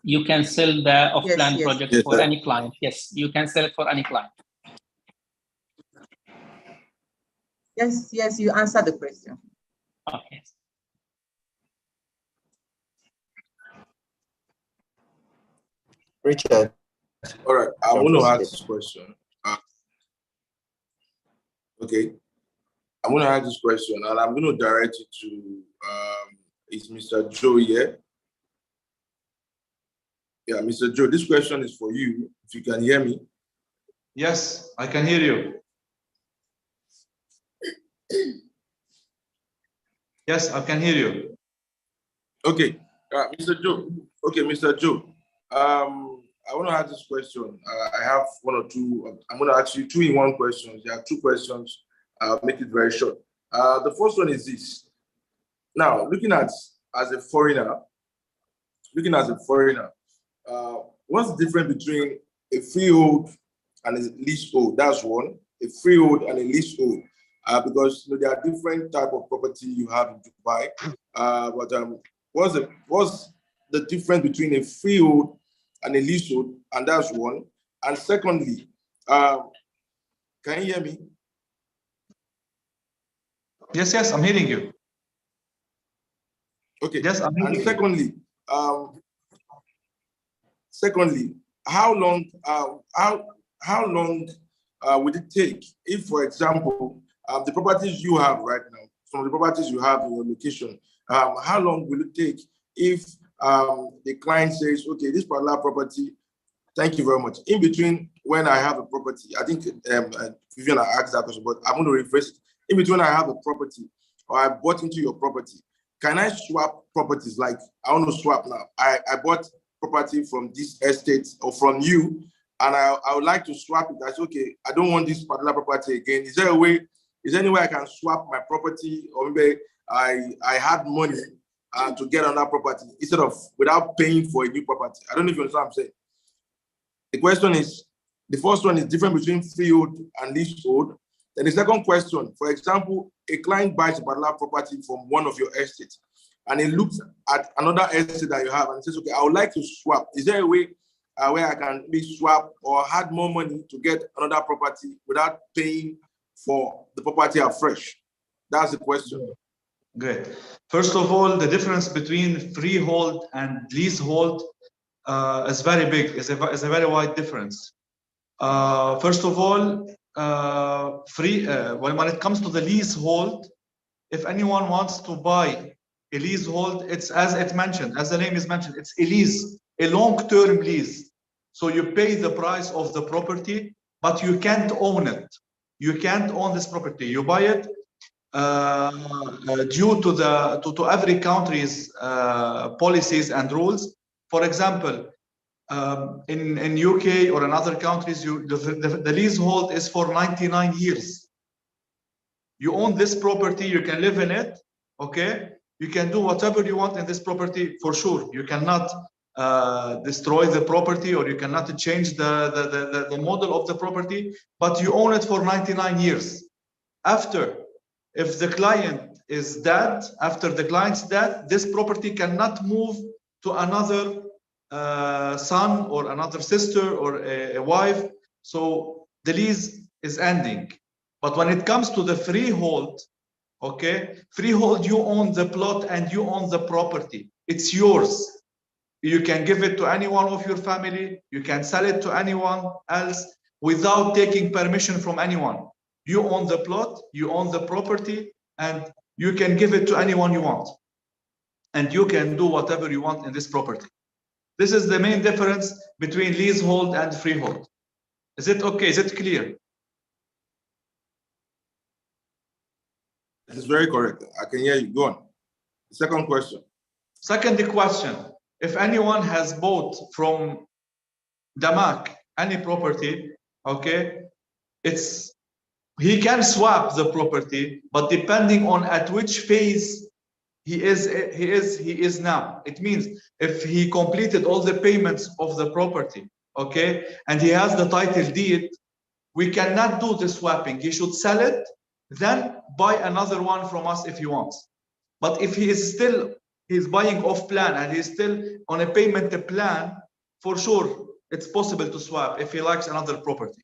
You can sell the off-plan project for any client. Yes, you can sell it for any client. Yes, you answered the question. Okay. Richard. All right, I want to ask this question. Okay, I'm going to ask this question, and I'm going to direct it to is Mr. Joe here. Yeah, Mr. Joe, this question is for you, if you can hear me. Yes, I can hear you. Yes, I can hear you. Okay, Mr. Joe. Okay, Mr. Joe. I want to ask this question. I have one or two. I'm going to ask you two in one questions. There are two questions. I'll make it very short. The first one is this. Now, looking as a foreigner, what's the difference between a freehold and a leasehold? That's one. A freehold and a leasehold. Because there are different type of property you have in Dubai. What's the difference between a freehold and a leasehold? And that's one. And secondly, can you hear me? Yes, I'm hearing you. Okay. Yes, I'm hearing you. And secondly, how long would it take if, for example, the properties you have right now, some of the properties you have in your location, how long will it take if the client says, okay, this particular property, thank you very much. In between when I have a property, I think Vivian asked that question, but I'm going to rephrase it. In between I have a property or I bought into your property, can I swap properties? Like I want to swap now. I bought property from this estate or from you, and I would like to swap it. That's okay. I don't want this particular property again. Is there any way I can swap my property, or maybe I had money to get on that property instead of without paying for a new property? I don't know if you understand what I'm saying. The question is, the first one is different between freehold and leasehold. Then the second question, for example, a client buys a particular property from one of your estates, and he looks at another estate that you have and says, okay, I would like to swap. Is there a way where I can maybe swap or add more money to get another property without paying for the property afresh? That's the question. Great. First of all, the difference between freehold and leasehold is very big. It's a very wide difference. First of all, when it comes to the leasehold, if anyone wants to buy a leasehold, it's as the name is mentioned, it's a lease, a long-term lease. So you pay the price of the property, but you can't own it. You can't own this property. You buy it due to every country's policies and rules. For example, in UK or in other countries, the leasehold is for 99 years. You own this property, you can live in it, okay? You can do whatever you want in this property for sure. You cannot destroy the property, or you cannot change the model of the property, but you own it for 99 years. If the client is dead, after the client's death, this property cannot move to another son or another sister or a wife. So the lease is ending. But when it comes to the freehold, okay, freehold, you own the plot and you own the property. It's yours. You can give it to anyone of your family. You can sell it to anyone else without taking permission from anyone. You own the plot, you own the property, and you can give it to anyone you want. And you can do whatever you want in this property. This is the main difference between leasehold and freehold. Is it okay? Is it clear? It's very correct. I can hear you. Go on. Second question. Second question. If anyone has bought from Damak any property, okay, he can swap the property, but depending on at which phase he is now. It means if he completed all the payments of the property, okay, and he has the title deed, we cannot do the swapping. He should sell it, then buy another one from us if he wants. But if he's buying off plan and he's still on a payment plan, for sure it's possible to swap if he likes another property.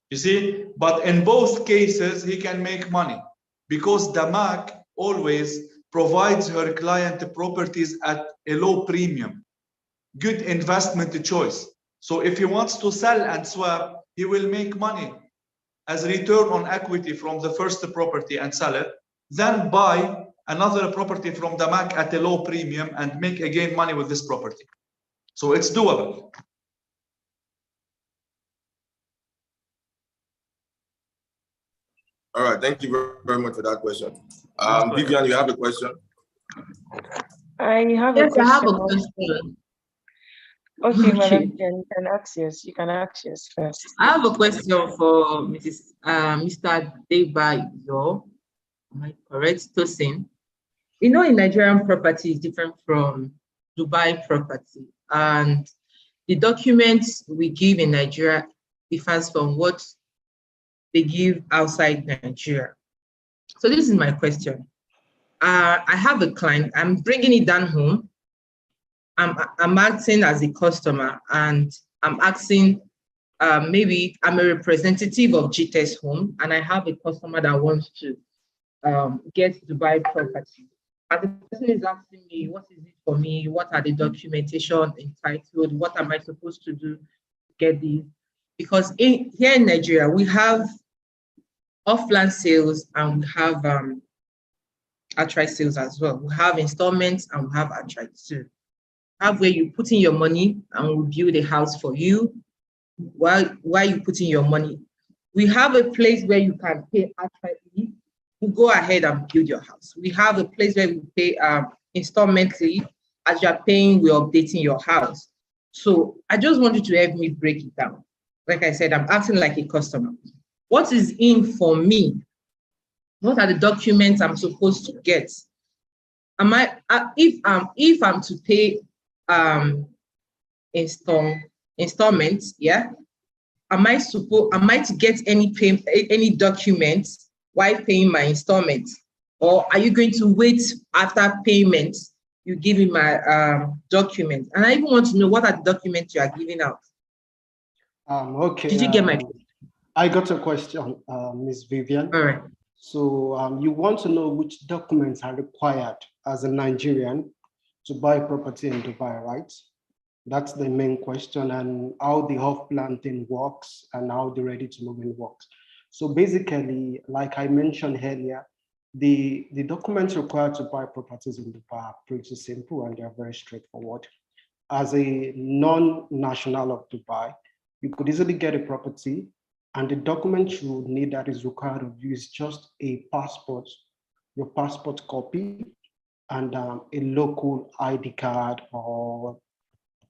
You see, but in both cases he can make money because Damak always provides her client properties at a low premium, good investment choice. So if he wants to sell and swap, he will make money as return on equity from the first property and sell it, then buy another property from the MAC at a low premium and make again money with this property. So it's doable. All right, thank you very much for that question. Vivian, you have a question? I have a question. Okay, Madam, you can ask yours. You can ask yours first. I have a question for Mr. Debayo. Am I correct, Tosin? You know, in Nigerian property is different from Dubai property, and the documents we give in Nigeria differs from what they give outside Nigeria. So this is my question. I have a client, I'm bringing it down home. I'm acting as a customer, and I'm asking, maybe I'm a representative of GText Home, and I have a customer that wants to get Dubai property. And the person is asking me, what is it for me? What are the documentation entitled? What am I supposed to do to get these? Because here in Nigeria, we have offline sales and we have outright sales as well. We have installments and we have outright too. Have where you put in your money and we build a house for you while you put in your money. We have a place where you can pay outrightly. You go ahead and build your house. We have a place where we pay installmentally. As you are paying, we're updating your house. So I just want you to help me break it down. Like I said, I'm acting like a customer. What is in for me? What are the documents I'm supposed to get? Am I if I'm to pay installments? Yeah. Am I to get any documents while paying my installments, or are you going to wait after payment? You give me my documents, and I even want to know what are the documents you are giving out. Okay. Did you get my? I got a question, Ms. Vivian. All right. So you want to know which documents are required as a Nigerian to buy property in Dubai, right? That's the main question, and how the off-plan thing works and how the ready to move in works. So basically, like I mentioned earlier, the documents required to buy properties in Dubai are pretty simple and they're very straightforward. As a non-national of Dubai, you could easily get a property, and the document you need that is required of you is just a passport, your passport copy, and a local ID card or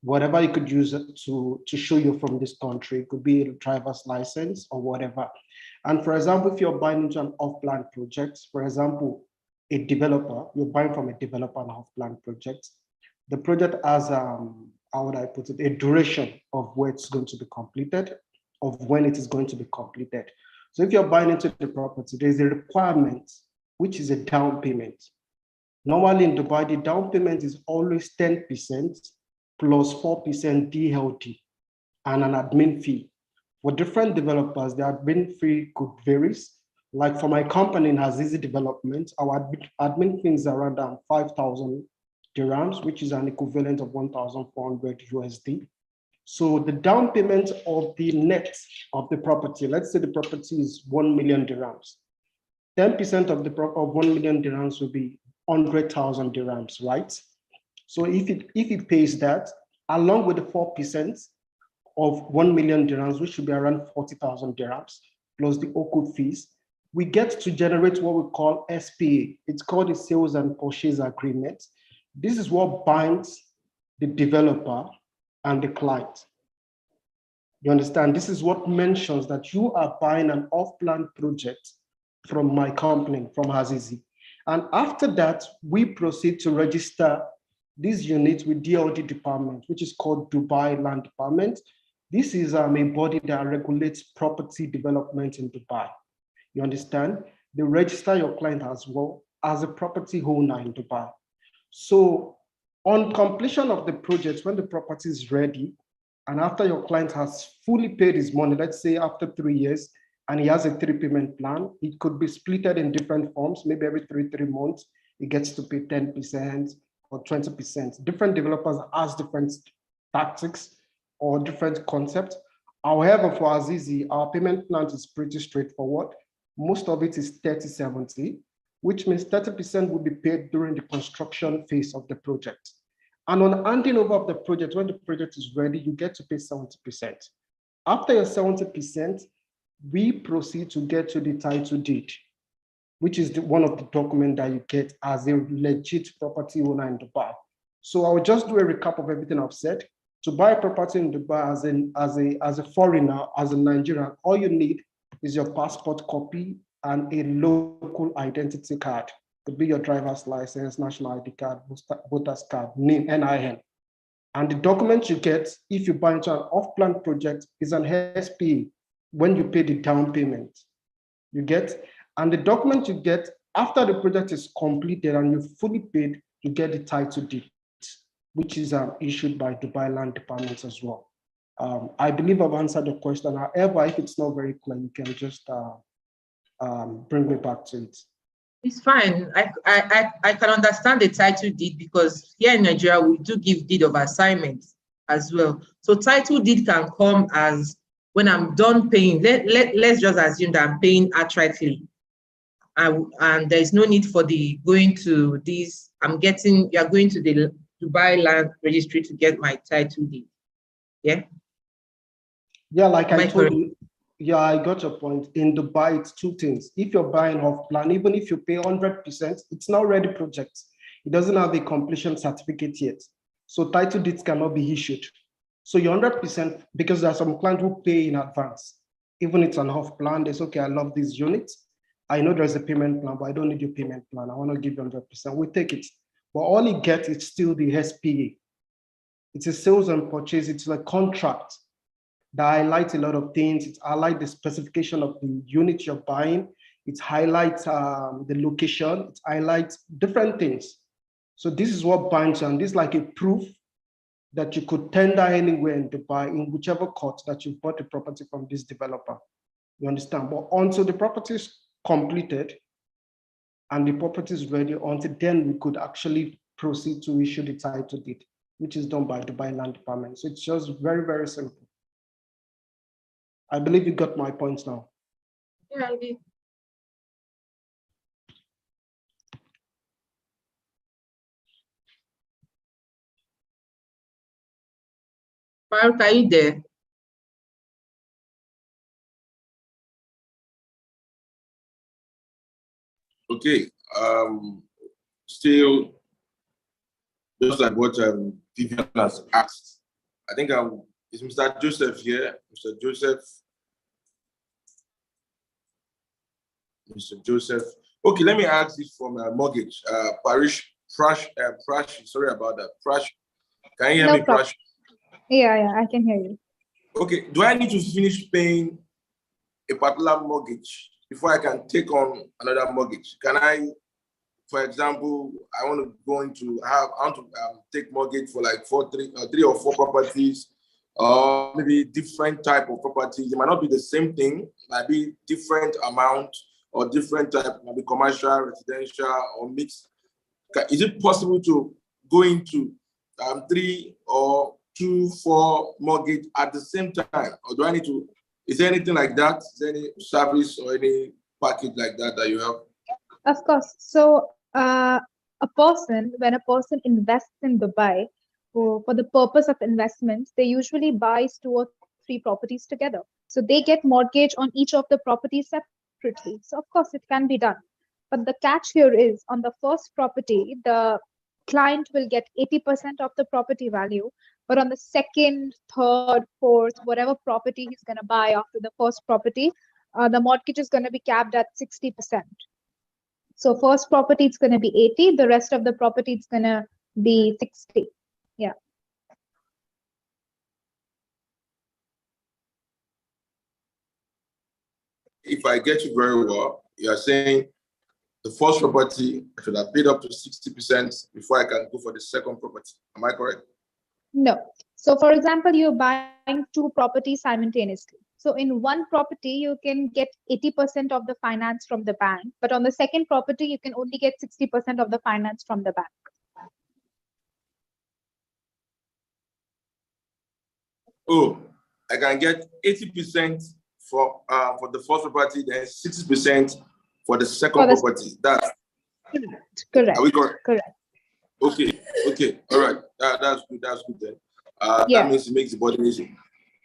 whatever you could use to show you're from this country. It could be a driver's license or whatever. And for example, if you're buying into an off-plan project, for example, a developer, you're buying from a developer an off-plan project, the project has, how would I put it, a duration of where it's going to be completed, of when it is going to be completed. So if you're buying into the property, there's a requirement, which is a down payment. Normally in Dubai, the down payment is always 10% plus 4% DLT and an admin fee. For different developers, the admin fee could vary. Like for my company in Azizi Development, our admin fee is around 5,000 dirhams, which is an equivalent of 1,400 USD. So the down payment of the net of the property, let's say the property is 1 million dirhams. 10% of 1 million dirhams will be 100,000 dirhams, right? So if it pays that, along with the 4% of 1 million dirhams, which should be around 40,000 dirhams, plus the Okut fees, we get to generate what we call SPA. It's called a sales and purchase agreement. This is what binds the developer and the client. You understand? This is what mentions that you are buying an off-plan project from my company, from Azizi. And after that, we proceed to register this unit with DLD department, which is called Dubai Land Department. This is a body that regulates property development in Dubai. You understand? They register your client as well as a property owner in Dubai. So on completion of the project, when the property is ready, and after your client has fully paid his money, let's say after 3 years, and he has a 3-payment plan, it could be splitted in different forms. Maybe every 3 months, he gets to pay 10% or 20%. Different developers have different tactics or different concepts. However, for Azizi, our payment plan is pretty straightforward. Most of it is 30-70. which means 30% will be paid during the construction phase of the project. And on handing over of the project, when the project is ready, you get to pay 70%. After your 70%, we proceed to get to the title deed, which is one of the documents that you get as a legit property owner in Dubai. So I will just do a recap of everything I've said. To buy a property in Dubai as a foreigner, as a Nigerian, all you need is your passport copy and a local identity card. It could be your driver's license, national ID card, voter's card, NIN, NIN. And the document you get if you buy into an off-plan project is an SPA when you pay the down payment. You get, and the document you get after the project is completed and you've fully paid, you get the title deed, which is issued by Dubai Land Departments as well. I believe I've answered the question. However, if it's not very clear, you can just bring me back to it. It's fine. I can understand the title deed because here in Nigeria, we do give deed of assignment as well. So title deed can come as when I'm done paying, let's just assume that I'm paying outrightly. And there's no need for the going to this, you're going to the Dubai Land Registry to get my title deed. Yeah? Yeah, like I told you, yeah, I got your point. In Dubai, it's two things. If you're buying off plan, even if you pay 100%, it's not ready project. It doesn't have a completion certificate yet. So title deeds cannot be issued. So you're 100%, because there are some clients who pay in advance. Even it's an off plan, they say, okay, I love this unit. I know there's a payment plan, but I don't need your payment plan. I want to give you 100%. We take it. But all you get is still the SPA. It's a sales and purchase. It's a contract that highlights a lot of things. It highlights the specification of the unit you're buying. It highlights the location. It highlights different things. So this is what binds you, and this is like a proof that you could tender anywhere in Dubai, in whichever court that you bought the property from this developer. You understand? But until the property is completed and the property is ready, until then we could actually proceed to issue the title deed, which is done by Dubai Land Department. So it's just very, very simple. I believe you got my points now. Yeah, I did. Mark, are you there? Okay. Still, just like what Vivian has asked, I think is Mr. Joseph here? Mr. Joseph. Mr. Joseph. Okay, let me ask this from mortgage. Prash, sorry about that. Prash, can you hear me, Prash? Yeah, I can hear you. Okay, do I need to finish paying a particular mortgage before I can take on another mortgage? Can I, for example, I want to take mortgage for like three or four properties, or maybe different type of properties. It might not be the same thing, it might be different amount or different type, maybe commercial, residential, or mixed. Is it possible to go into 3 or 2, 4 mortgage at the same time, or do I need to? Is there anything like that? Is there any service or any package like that you have? Of course. So when a person invests in Dubai for the purpose of investments, they usually buys 2 or 3 properties together. So they get mortgage on each of the properties separately. So of course it can be done. But the catch here is on the first property, the client will get 80% of the property value. But on the second, third, fourth, whatever property he's going to buy after the first property, the mortgage is going to be capped at 60%. So first property, it's going to be 80. The rest of the property, it's going to be 60. Yeah. If I get you very well, you are saying the first property I should have paid up to 60% before I can go for the second property. Am I correct? No. So for example, you're buying 2 properties simultaneously. So in one property, you can get 80% of the finance from the bank, but on the second property, you can only get 60% of the finance from the bank. Oh, I can get 80% for the first property, then 60% for the second property. Correct. Are we correct? Correct. Okay. All right. That's good. That's good then. Yeah. That means it makes the body easy.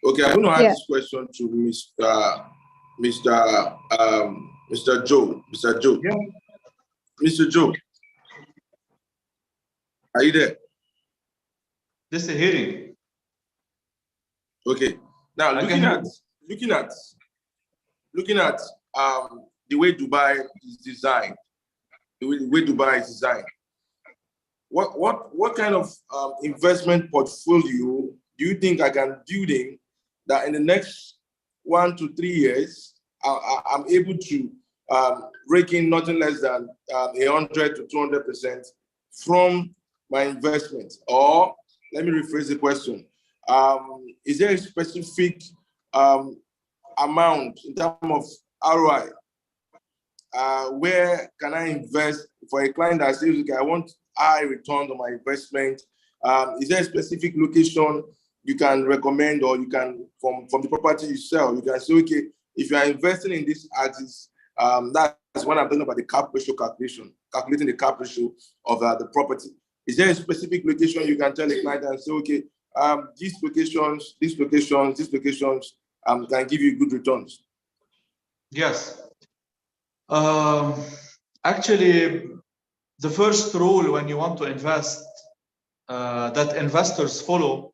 Okay, I'm going to ask Yeah. this question to Mr. Joe. Mr. Joe. Yeah. Mr. Joe. Are you there? This is a hearing. Okay. Now looking at the way Dubai is designed, what kind of investment portfolio do you think I can build in that in the next 1 to 3 years I'm able to rake in nothing less than 100 to 200% from my investment? Or let me rephrase the question. Is there a specific amount in terms of ROI? Where can I invest for a client that says, okay, I want high return on my investment? Is there a specific location you can recommend, or you can, from the property you sell, you can say, okay, if you are investing in this axis, that's when I'm talking about the cap ratio calculation, calculating the cap ratio of the property. Is there a specific location you can tell a client and say, okay, these locations can give you good returns? Yes. Actually, the first rule when you want to invest that investors follow,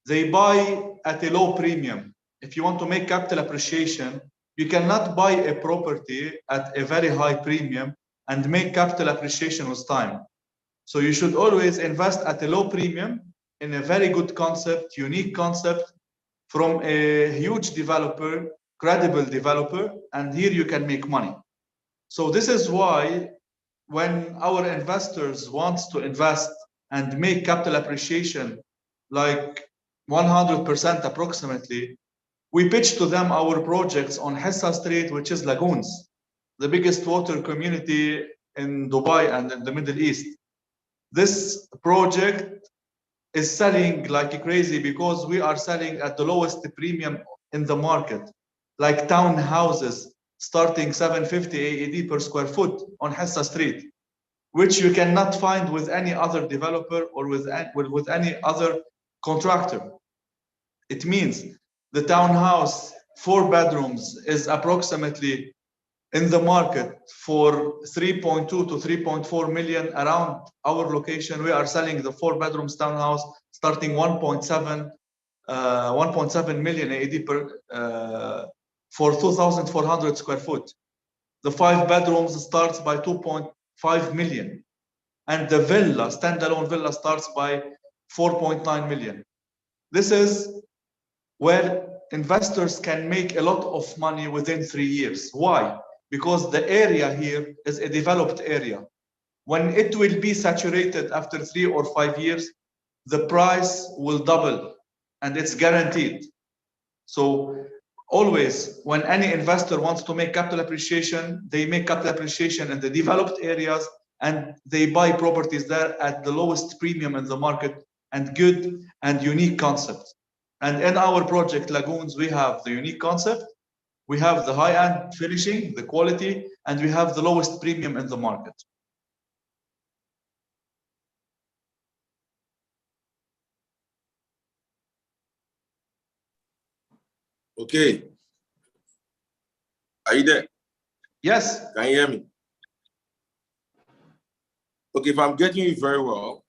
they buy at a low premium. If you want to make capital appreciation, you cannot buy a property at a very high premium and make capital appreciation with time. So you should always invest at a low premium in a very good concept, unique concept from a huge developer, credible developer, and here you can make money. So this is why when our investors want to invest and make capital appreciation like 100% approximately, we pitch to them our projects on Hessa Street, which is Lagoons, the biggest water community in Dubai and in the Middle East. This project is selling like crazy because we are selling at the lowest premium in the market, like townhouses starting 750 AED per square foot on Hessa Street, which you cannot find with any other developer or with any other contractor. It means the townhouse 4 bedrooms is approximately in the market for 3.2 to 3.4 million around our location. We are selling the 4 bedrooms townhouse starting 1.7 million AED per for 2,400 square foot. The 5 bedrooms starts by 2.5 million, and the villa, standalone villa, starts by 4.9 million. This is where investors can make a lot of money within 3 years. Why? Because the area here is a developed area. When it will be saturated after 3 or 5 years, the price will double, and it's guaranteed. So always, when any investor wants to make capital appreciation, they make capital appreciation in the developed areas, and they buy properties there at the lowest premium in the market and good and unique concepts. And in our project Lagoons, we have the unique concept, we have the high-end finishing, the quality, and we have the lowest premium in the market. Okay. Are you there? Yes. Can you hear me? Okay, if I'm getting you very well,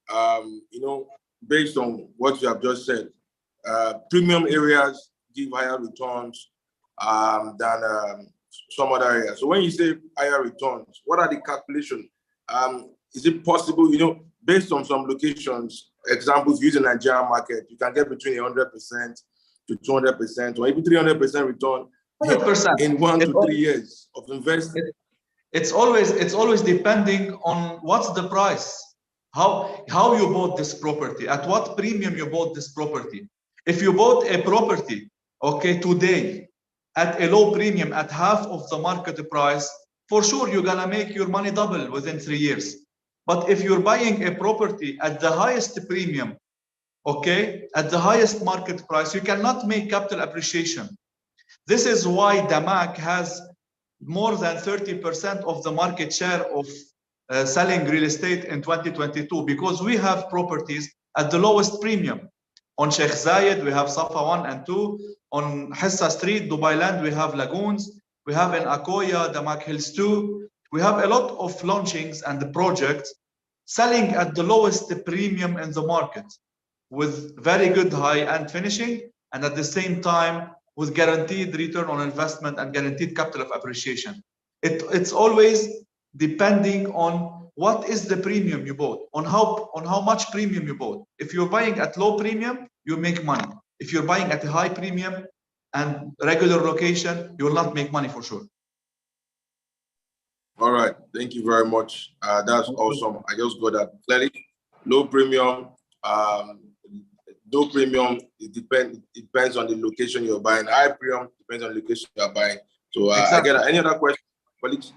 based on what you have just said, premium areas give higher returns than some other areas. So when you say higher returns, what are the calculations? Is it possible, based on some locations, examples, use the Nigerian market, you can get between 100% to 200% or even 300% return 100%. in 1 to 3 years of investing? It's always depending on what's the price, how you bought this property, at what premium you bought this property. If you bought a property, okay, today at a low premium, at half of the market price, for sure you're gonna make your money double within 3 years. But if you're buying a property at the highest premium, okay, at the highest market price, you cannot make capital appreciation. This is why Damak has more than 30% of the market share of selling real estate in 2022 because we have properties at the lowest premium. On Sheikh Zayed, we have Safa 1 and 2. On Hissa Street, Dubai Land, we have Lagoons. We have in Akoya, Damak Hills 2. We have a lot of launchings and the projects selling at the lowest premium in the market with very good high-end finishing and at the same time with guaranteed return on investment and guaranteed capital of appreciation. It's always depending on what is the premium you bought, on how much premium you bought. If you're buying at low premium, you make money. If you're buying at a high premium and regular location, you will not make money for sure. All right, thank you very much. That's awesome. I just got that clearly. Low premium, low premium. It depends on the location you're buying. High premium depends on the location you're buying. So Exactly. I get any other questions, colleagues?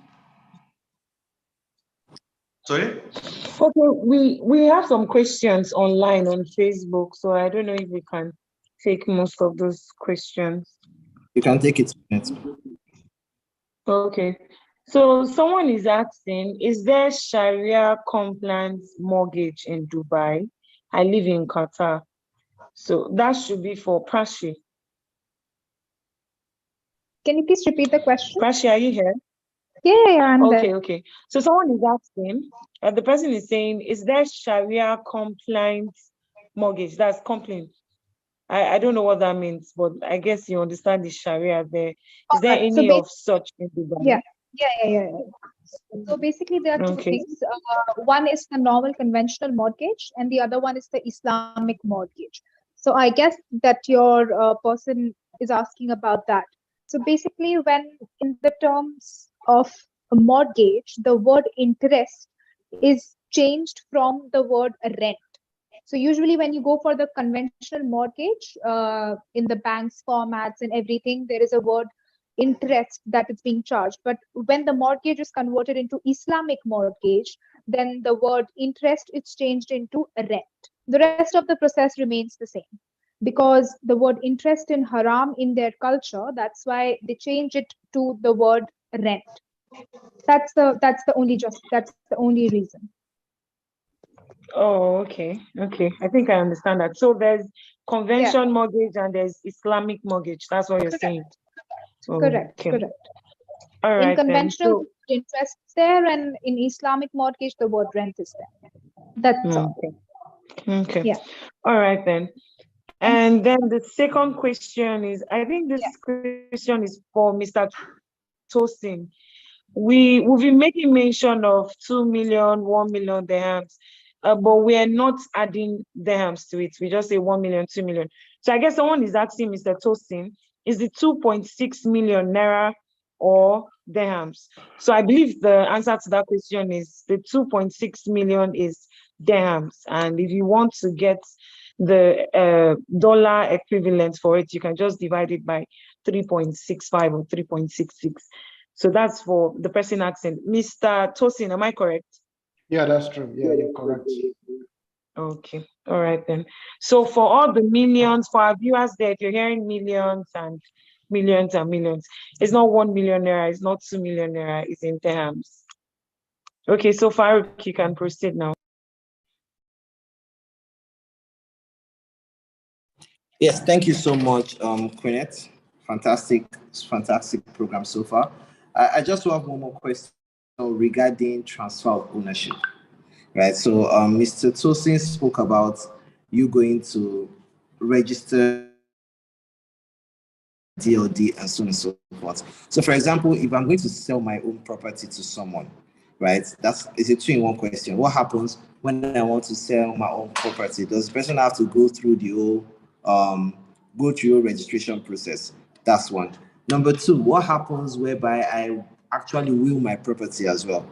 Sorry? Okay, we have some questions online on Facebook, so I don't know if we can take most of those questions. You can take it next. Okay, so someone is asking, is there Sharia compliant mortgage in Dubai? I live in Qatar. So that should be for Prashi. Can you please repeat the question? Prashi, are you here? Yeah, I'm Okay, there. okay. So someone is asking, the person is saying, is there Sharia compliant mortgage? That's compliant. I don't know what that means, but I guess you understand the Sharia there. Is there Alright, so any of such in Dubai? Yeah. So basically, there are two Okay. things. One is the normal conventional mortgage, and the other one is the Islamic mortgage. So I guess that your person is asking about that. So basically, when in the terms of a mortgage, the word interest is changed from the word rent. So usually when you go for the conventional mortgage, in the bank's formats and everything, there is a word interest that is being charged. But when the mortgage is converted into Islamic mortgage, then the word interest is changed into rent. The rest of the process remains the same because the word interest in haram in their culture, that's why they change it to the word rent. That's the only reason. Oh, okay. Okay. I think I understand that. So there's convention mortgage and there's Islamic mortgage. That's what you're saying. Correct. Okay. All right. In conventional, then. interest is there, and in Islamic mortgage, the word rent is there. That's all. Okay. Yeah. All right then. And then the second question is, I think this question is for Mr. Tosin. We've been making mention of 2 million, 1 million dirhams, but we are not adding dirhams to it. We just say 1 million, 2 million. So I guess someone is asking Mr. Tosin, is it 2.6 million naira or dirhams? So I believe the answer to that question is the 2.6 million is dirhams. And if you want to get the dollar equivalent for it, you can just divide it by 3.65 or 3.66. So that's for the person asking. Mr. Tosin, am I correct? Yeah, that's true. Yeah, you're correct. Okay. All right then. So for all the millions, for our viewers there, if you're hearing millions and millions and millions, it's not 1 million naira, it's not 2 million naira, it's in dirhams. Okay, so Farouk, you can proceed now. Yes, thank you so much, Quinette. Fantastic program so far. I just have one more question regarding transfer of ownership. Right. So Mr. Tosin spoke about you going to register DLD and so on and so forth. So for example, if I'm going to sell my own property to someone, right? It's a 2-in-1 question. What happens when I want to sell my own property? Does the person have to go through the whole registration process? That's one. Number 2, what happens whereby I actually will my property as well?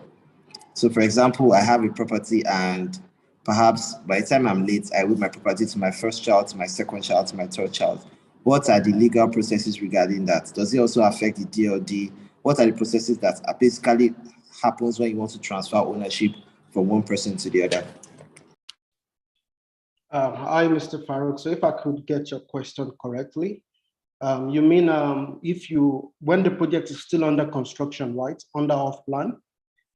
So for example, I have a property and perhaps by the time I'm late, I will my property to my first child, to my second child, to my third child. What are the legal processes regarding that? Does it also affect the DLD? What are the processes that basically happens when you want to transfer ownership from one person to the other? Hi, Mr. Farouk. So if I could get your question correctly, you mean when the project is still under construction, right? Under off plan,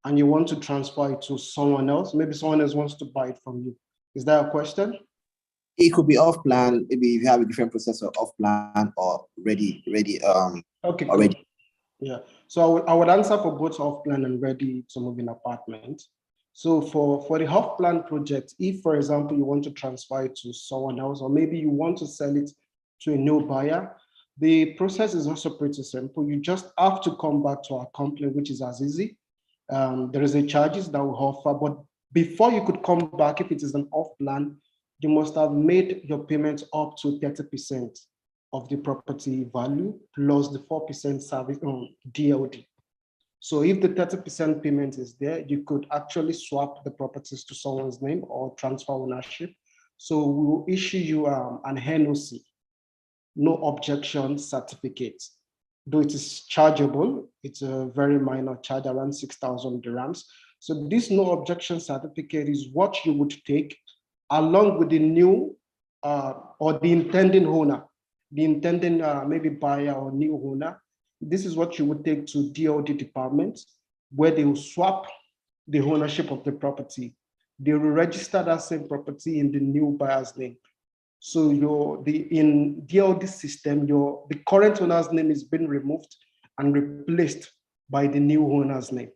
and you want to transfer it to someone else, maybe someone else wants to buy it from you. Is that a question? It could be off plan. Maybe if you have a different process of off plan or ready. Okay, already. cool. Yeah. So I would answer for both off plan and ready to move in apartment. So for the off plan project, if for example you want to transfer it to someone else, or maybe you want to sell it to a new buyer, the process is also pretty simple. You just have to come back to our company, which is as easy. There is a charges that we offer, but before you could come back, if it is an off plan, you must have made your payments up to 30% of the property value plus the 4% service DLD. So if the 30% payment is there, you could actually swap the properties to someone's name or transfer ownership. So we will issue you an NOC, no objection certificate. Though it is chargeable, it's a very minor charge, around 6,000 dirhams. So this no objection certificate is what you would take along with the new or the intending owner, the intending maybe buyer or new owner. This is what you would take to DOD department, where they will swap the ownership of the property. They will register that same property in the new buyer's name. So in DOD system, the current owner's name is being removed and replaced by the new owner's name.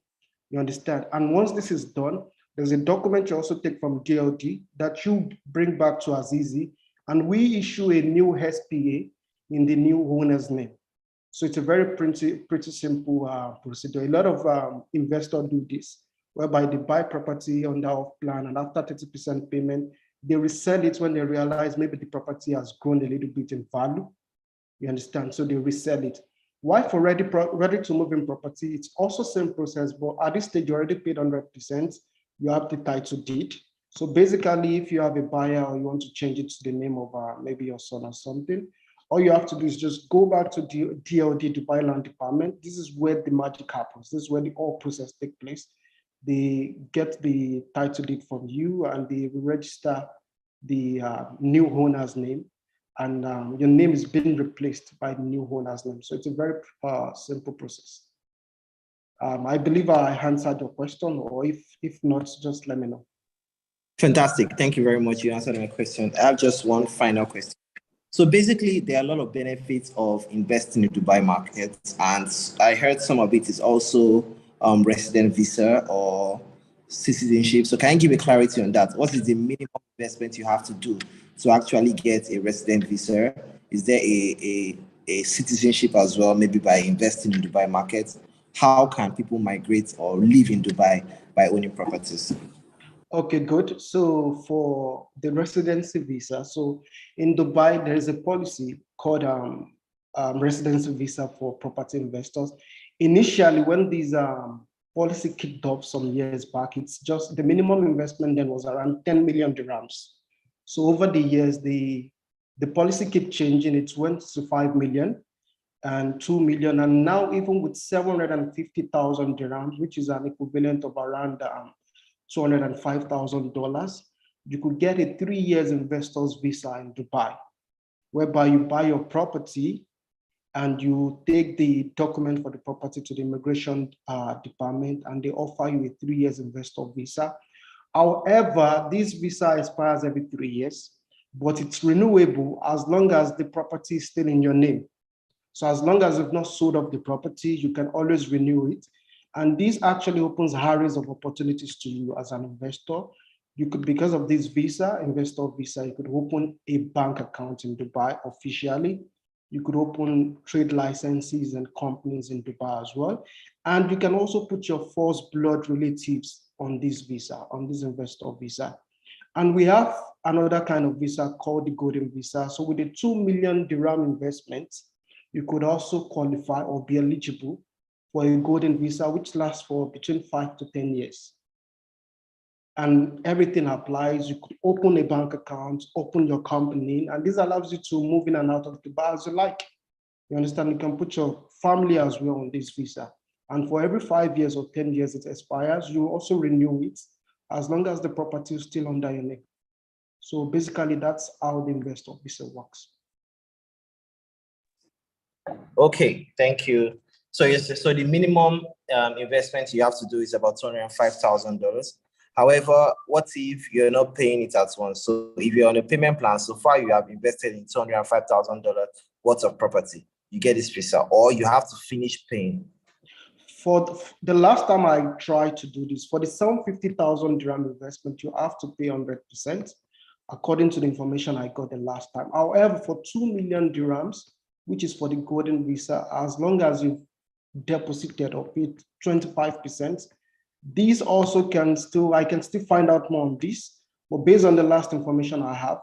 You understand? And once this is done, there's a document you also take from DOD that you bring back to Azizi, and we issue a new SPA in the new owner's name. So it's a very pretty simple procedure. A lot of investors do this, whereby they buy property on the off plan, and after 30% payment, they resell it when they realize maybe the property has grown a little bit in value. You understand? So they resell it. Why for ready to move in property? It's also same process, but at this stage you already paid 100%. You have the title deed. So basically, if you have a buyer or you want to change it to the name of maybe your son or something, all you have to do is just go back to the DLD, Dubai Land Department. This is where the magic happens. This is where the whole process takes place. They get the title deed from you and they register the new owner's name, and your name is being replaced by the new owner's name. So it's a very simple process. I believe I answered your question, or if not, just let me know. Fantastic. Thank you very much. You answered my question. I have just one final question. So basically, there are a lot of benefits of investing in Dubai markets, and I heard some of it is also resident visa or citizenship. So can you give a clarity on that? What is the minimum investment you have to do to actually get a resident visa? Is there a citizenship as well, maybe by investing in Dubai markets? How can people migrate or live in Dubai by owning properties? Okay, good. So for the residency visa, so in Dubai, there is a policy called residency visa for property investors. Initially, when these policy kicked off some years back, it's just the minimum investment then was around 10 million dirhams. So over the years, the policy kept changing. It went to 5 million and 2 million, and now even with 750,000 dirhams, which is an equivalent of around $205,000, you could get a 3 years investor's visa in Dubai, whereby you buy your property and you take the document for the property to the immigration department, and they offer you a 3 years investor visa. However, this visa expires every 3 years, but it's renewable as long as the property is still in your name. So as long as you've not sold off the property, you can always renew it. And this actually opens areas of opportunities to you as an investor. You could, because of this visa, investor visa, you could open a bank account in Dubai officially. You could open trade licenses and companies in Dubai as well. And you can also put your first blood relatives on this visa, on this investor visa. And we have another kind of visa called the golden visa. So with a 2 million dirham investment, you could also qualify or be eligible for a golden visa, which lasts for between 5 to 10 years. And everything applies. You could open a bank account, open your company, and this allows you to move in and out of Dubai as you like. You understand? You can put your family as well on this visa. And for every 5 years or 10 years it expires, you also renew it as long as the property is still under your name. So basically, that's how the investor visa works. Okay, thank you. So yes, so the minimum investment you have to do is about $205,000. However, what if you're not paying it at once? So if you're on a payment plan, so far you have invested in $205,000 worth of property, you get this visa, or you have to finish paying. For the last time I tried to do this, for the 750,000 dirham investment, you have to pay 100%, according to the information I got the last time. However, for 2 million dirhams, which is for the golden visa, as long as you've deposited or paid 25%, these also I can still find out more on this, but based on the last information I have,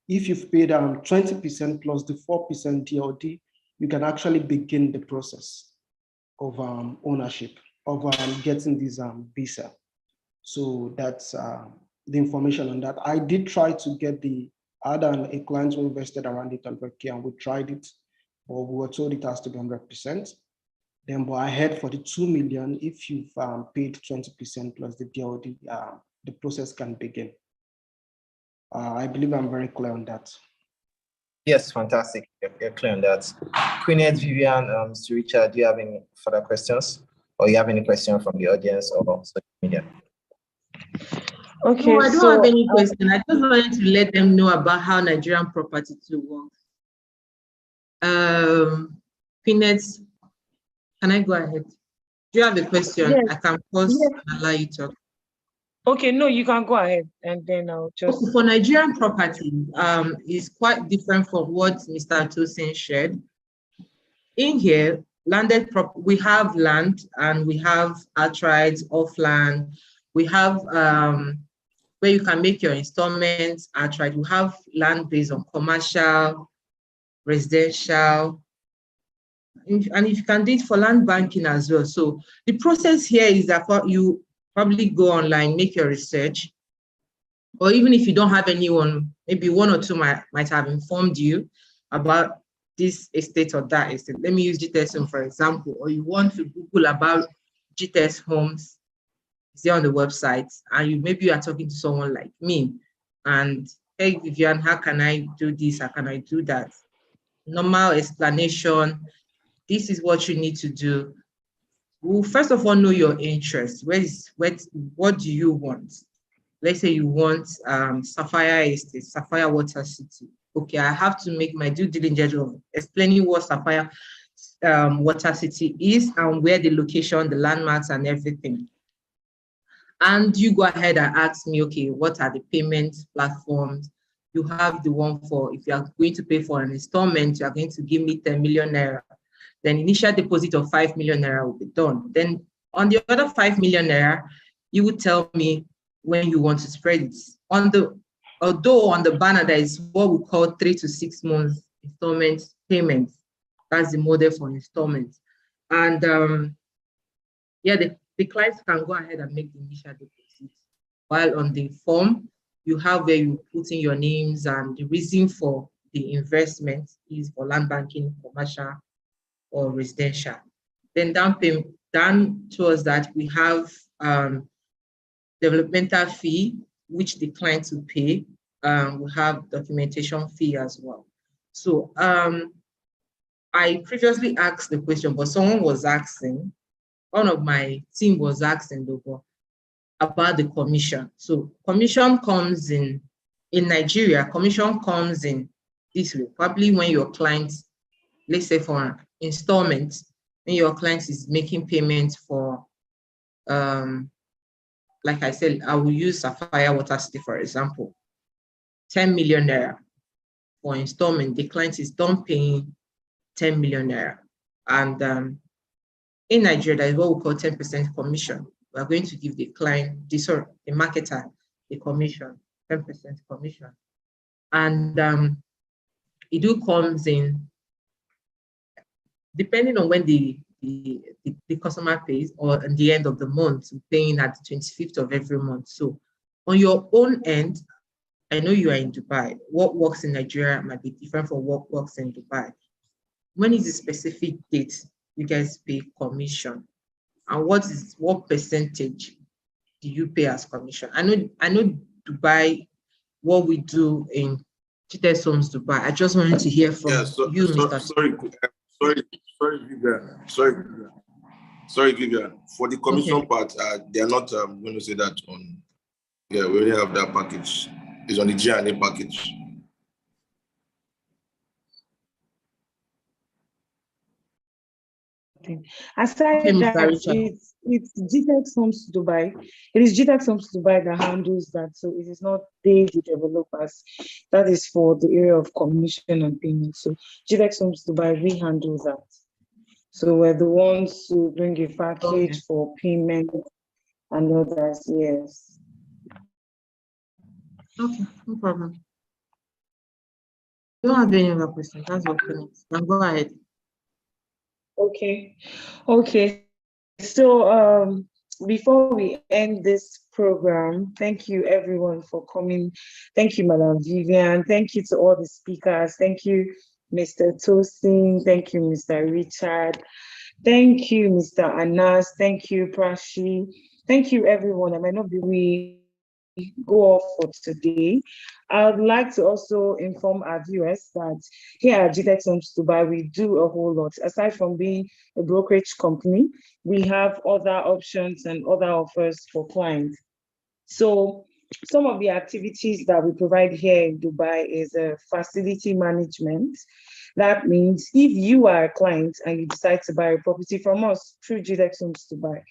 if you've paid 20% plus the 4% DOD, you can actually begin the process of ownership, of getting this visa. So that's the information on that. I did try to get I had a client who invested around 800K and we tried it, but we were told it has to be 100%. Then, but I heard for the 2 million, if you've paid 20% plus the DOD, the process can begin. I believe I'm very clear on that. Yes, fantastic. You're clear on that. Queenette, Vivian, Mr. Richard, do you have any further questions? Or you have any question from the audience or social media? Okay, no, I don't have any question. I just wanted to let them know about how Nigerian property works. Queenette, can I go ahead? Do you have a question? Yes. I can pause and allow you to talk. Okay, no, you can go ahead and then I'll just... Okay, for Nigerian property, is quite different from what Mr. Tosin shared. In here, we have land and we have outright, off-land. We have where you can make your installments outright. We have land based on commercial, residential, and if you can do it for land banking as well. So the process here is that you probably go online, make your research, or even if you don't have anyone, maybe one or two might have informed you about this estate or that estate. Let me use GText Home, for example, or you want to Google about GText Homes, it's there on the website, and maybe you are talking to someone like me, and hey, Vivian, how can I do this? How can I do that? Normal explanation. This is what you need to do. Well, first of all, know your interest. What do you want? Let's say you want Sapphire Estate, Sapphire Water City. Okay, I have to make my due diligence of explaining what Sapphire Water City is and where the location, the landmarks and everything. And you go ahead and ask me, okay, what are the payment platforms? You have the one for, if you are going to pay for an installment, you are going to give me 10 million naira. Then initial deposit of 5 million naira will be done. Then on the other 5 million naira, you would tell me when you want to spread it. Although on the banner, there is what we call 3 to 6 months installment payments. That's the model for installments. And the clients can go ahead and make the initial deposit. While on the form, you have where you put in your names and the reason for the investment is for land banking, commercial, or residential. Then down towards that, we have developmental fee, which the client will pay. We have documentation fee as well. So I previously asked the question, but someone was asking, one of my team was asking about the commission. So commission comes in Nigeria, commission comes in this way, probably when your client, let's say for installment, when your client is making payments for, like I said, I will use Sapphire Water City, for example, 10 million naira for installment. The client is done paying 10 million naira. And in Nigeria, that is what we call 10% commission. We are going to give the client, the marketer, the commission, 10% commission. And it do comes in, depending on when the customer pays, or at the end of the month, paying at the 25th of every month. So on your own end, I know you are in Dubai. What works in Nigeria might be different from what works in Dubai. When is the specific date you guys pay commission? And what percentage do you pay as commission? I know Dubai, what we do in GText Homes Dubai. I just wanted to hear from you, Mr. Sorry, Vivian. Sorry, Vivian. For the commission Okay. part, they are not going to say that on. Yeah, we already have that package. It's on the G&A package. Aside Okay, that, Mr. Richard. it's GText Homes Dubai. It is GText Homes Dubai that handles that. So it is not they, the developers. That is for the area of commission and payment. So GText Homes Dubai, we handle that. So we're the ones who bring a package Okay. for payment and others. Yes. Okay, no problem. Don't have any other questions. That's all for me. Now go ahead. Okay. Okay. So before we end this program, thank you everyone for coming. Thank you, Madam Vivian. Thank you to all the speakers. Thank you, Mr. Tosin. Thank you, Mr. Richard. Thank you, Mr. Anas. Thank you, Prashi. Thank you, everyone. I might not be go off for today. I'd like to also inform our viewers that here at GText Homes Dubai, we do a whole lot. Aside from being a brokerage company, we have other options and other offers for clients. So some of the activities that we provide here in Dubai is facility management. That means if you are a client and you decide to buy a property from us through GText Homes Dubai,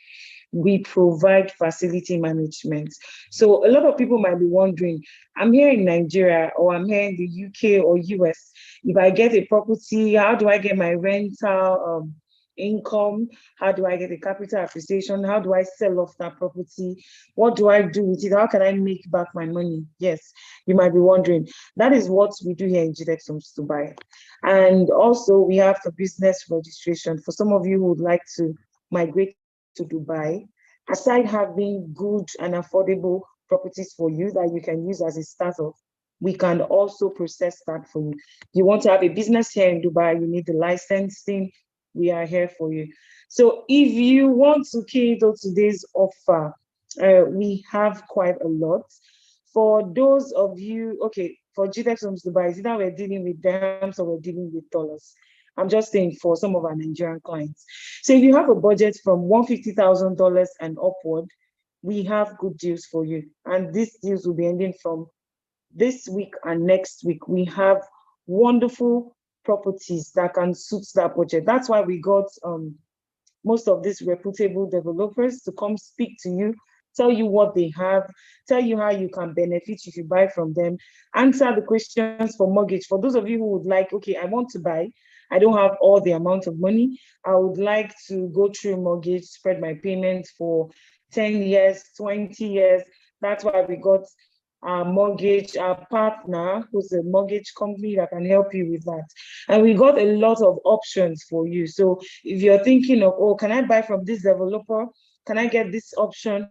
we provide facility management. So a lot of people might be wondering, I'm here in Nigeria or I'm here in the UK or US. If I get a property, how do I get my rental income? How do I get a capital appreciation? How do I sell off that property? What do I do with it? How can I make back my money? Yes, you might be wondering. That is what we do here in GText Homes Dubai. And also we have the business registration. For some of you who would like to migrate to Dubai, aside having good and affordable properties for you that you can use as a startup, we can also process that for you. You want to have a business here in Dubai, you need the licensing, we are here for you. So if you want to key into today's offer, we have quite a lot. For those of you, okay, for GText Homes Dubai, is either we're dealing with dirhams or we're dealing with dollars. I'm just saying for some of our Nigerian clients. So if you have a budget from $150,000 and upward, we have good deals for you. And these deals will be ending from this week and next week. We have wonderful properties that can suit that budget. That's why we got most of these reputable developers to come speak to you, tell you what they have, tell you how you can benefit if you buy from them, answer the questions for mortgage. For those of you who would like, okay, I want to buy, I don't have all the amount of money, I would like to go through mortgage, spread my payments for 10 years, 20 years. That's why we got our mortgage, our partner, who's a mortgage company that can help you with that. And we got a lot of options for you. So if you're thinking of, oh, can I buy from this developer? Can I get this option?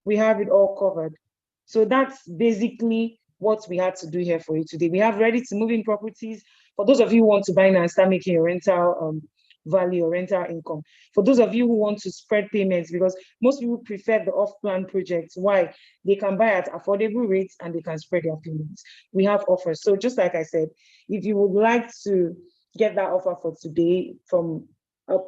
We have it all covered. So that's basically what we had to do here for you today. We have ready to move in properties. For those of you who want to buy now and start making your rental value or rental income. For those of you who want to spread payments, because most people prefer the off-plan projects. Why? They can buy at affordable rates and they can spread their payments. We have offers. So just like I said, if you would like to get that offer for today from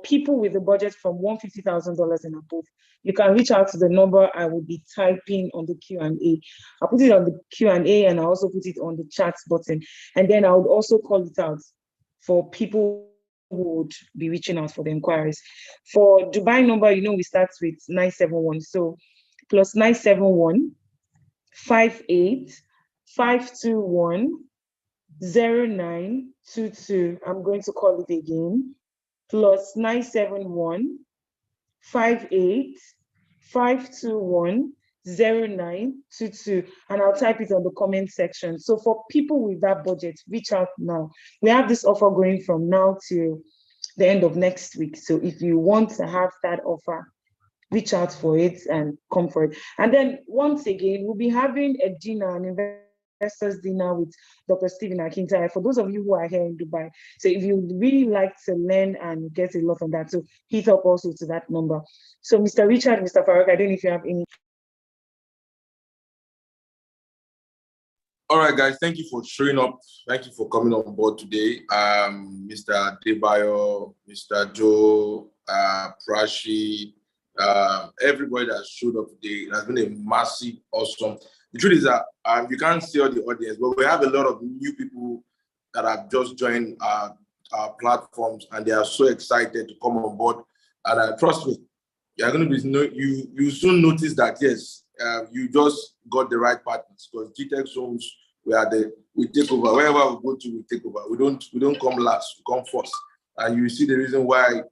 people with a budget from $150,000 and above, you can reach out to the number I will be typing on the Q&A. I'll put it on the Q&A and I'll also put it on the chat button. And then I would also call it out for people who would be reaching out for the inquiries. For Dubai number, you know, we start with 971. So plus 971 58 521 0922. I'm going to call it again. Plus 971 58 521 0922, and I'll type it on the comment section. So for people with that budget, reach out now. We have this offer going from now till the end of next week. So if you want to have that offer, reach out for it and come for it. And then once again, we'll be having a dinner, an investors dinner with Dr. Stephen Akintaye, for those of you who are here in Dubai. So if you really like to learn and get a lot from that, so hit up also to that number. So Mr. Richard, Mr. Farag, I don't know if you have any. All right, guys, thank you for showing up. Thank you for coming on board today. Mr. Debayo, Mr. Joe, Prashi, everybody that showed up today. It has been a massive, awesome. The truth is that you can't see all the audience, but we have a lot of new people that have just joined our platforms, and they are so excited to come on board. And trust me, you're going to be you soon notice that yes, you just got the right partners, because GText Homes, we take over wherever we go to. We take over. We don't come last. We come first, and you see the reason why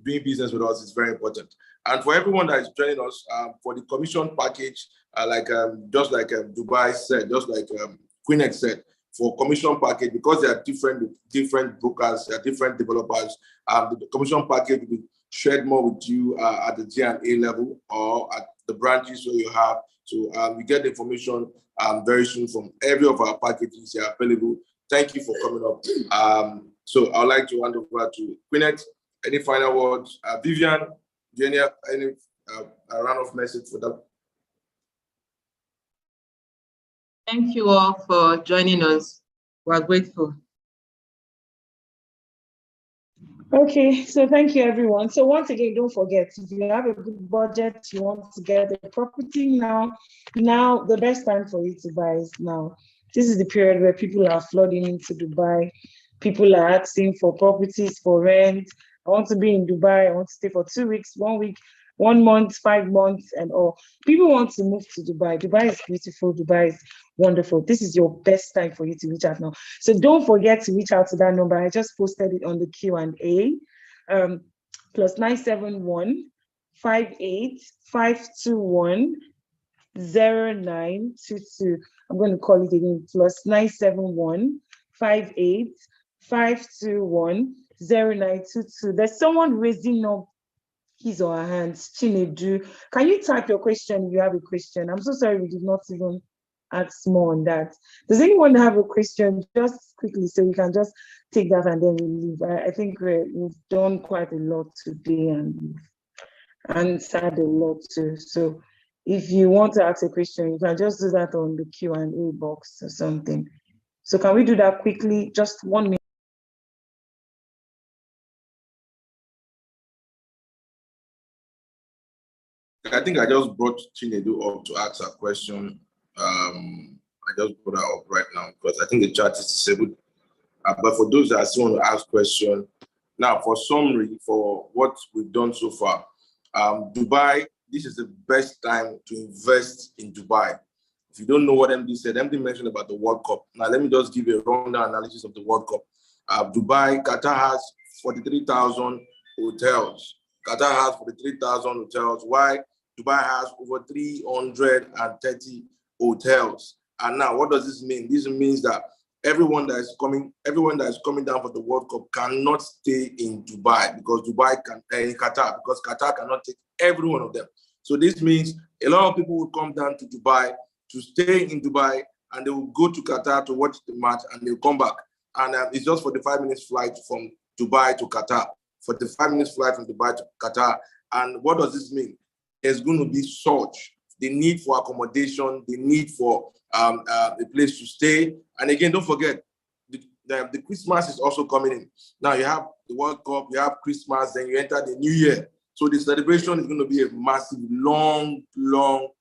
doing business with us is very important. And for everyone that is joining us for the commission package, just like Dubai said, just like QueenX said, for commission package, because there are different brokers, there are different developers, the commission package will be shared more with you at the G&A level or at the branches where you have. So you get the information very soon from every of our packages that are available. Thank you for coming up. So I'd like to hand over to QueenX. Any final words? Vivian, do you have any round of message for them? Thank you all for joining us. We're grateful. Okay, so thank you, everyone. So once again, don't forget, if you have a good budget, you want to get a property now, the best time for you to buy is now. This is the period where people are flooding into Dubai. People are asking for properties for rent. I want to be in Dubai. I want to stay for 2 weeks, 1 week, 1 month, 5 months, and all. People want to move to Dubai. Dubai is beautiful. Dubai is wonderful. This is your best time for you to reach out now. So don't forget to reach out to that number. I just posted it on the Q&A. +971 58 521 0922. I'm going to call it again. +971 58 521 0922. There's someone raising up his or her hands. Chinedu, can you type your question if you have a question? I'm so sorry we did not even ask more on that. Does anyone have a question? Just quickly, so we can just take that and then we leave. I think we've done quite a lot today and we've answered a lot too. So if you want to ask a question, you can just do that on the Q&A box or something. So can we do that quickly? Just 1 minute. I think I just brought Chinedu up to ask a question. I just put her up right now because I think the chat is disabled. But for those that still want to ask questions, now for summary, for what we've done so far, Dubai, this is the best time to invest in Dubai. If you don't know what MD said, MD mentioned about the World Cup. Now, let me just give you a rundown analysis of the World Cup. Dubai, Qatar has 43,000 hotels. Qatar has 43,000 hotels. Why? Dubai has over 330 hotels. And now, what does this mean? This means that everyone that is coming down for the World Cup cannot stay in Dubai because in Qatar, because Qatar cannot take every one of them. So this means a lot of people will come down to Dubai to stay in Dubai, and they will go to Qatar to watch the match, and they'll come back. And it's just 45 minutes flight from Dubai to Qatar. 45 minutes flight from Dubai to Qatar. And what does this mean? There's going to be such the need for accommodation, the need for a place to stay. And again, don't forget, the Christmas is also coming in. Now you have the World Cup, you have Christmas, then you enter the New Year. So the celebration is going to be a massive, long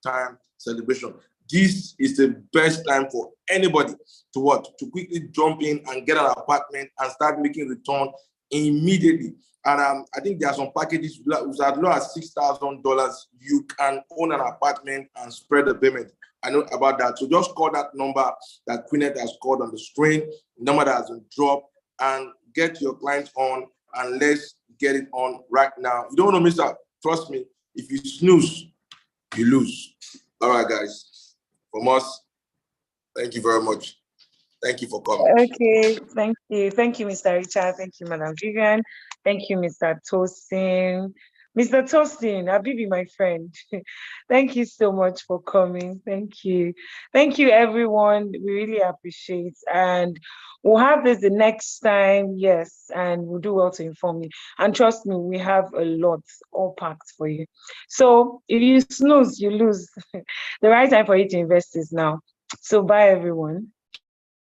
time celebration. This is the best time for anybody to what? To quickly jump in and get an apartment and start making return immediately. And I think there are some packages with as low as $6,000. You can own an apartment and spread the payment. I know about that. So just call that number that QueenX has called on the screen, the number that has been dropped, and get your clients on, and let's get it on right now. You don't want to miss out. Trust me, if you snooze, you lose. All right, guys. From us, thank you very much. Thank you for coming. Okay, thank you. Thank you, Mr. Richard. Thank you, Madam Vivian. Thank you, Mr. Tosin. Mr. Tosin, Abibi, my friend. Thank you so much for coming. Thank you. Thank you, everyone. We really appreciate. And we'll have this the next time, yes, and we'll do well to inform you. And trust me, we have a lot all packed for you. So if you snooze, you lose. The right time for you to invest is now. So bye, everyone.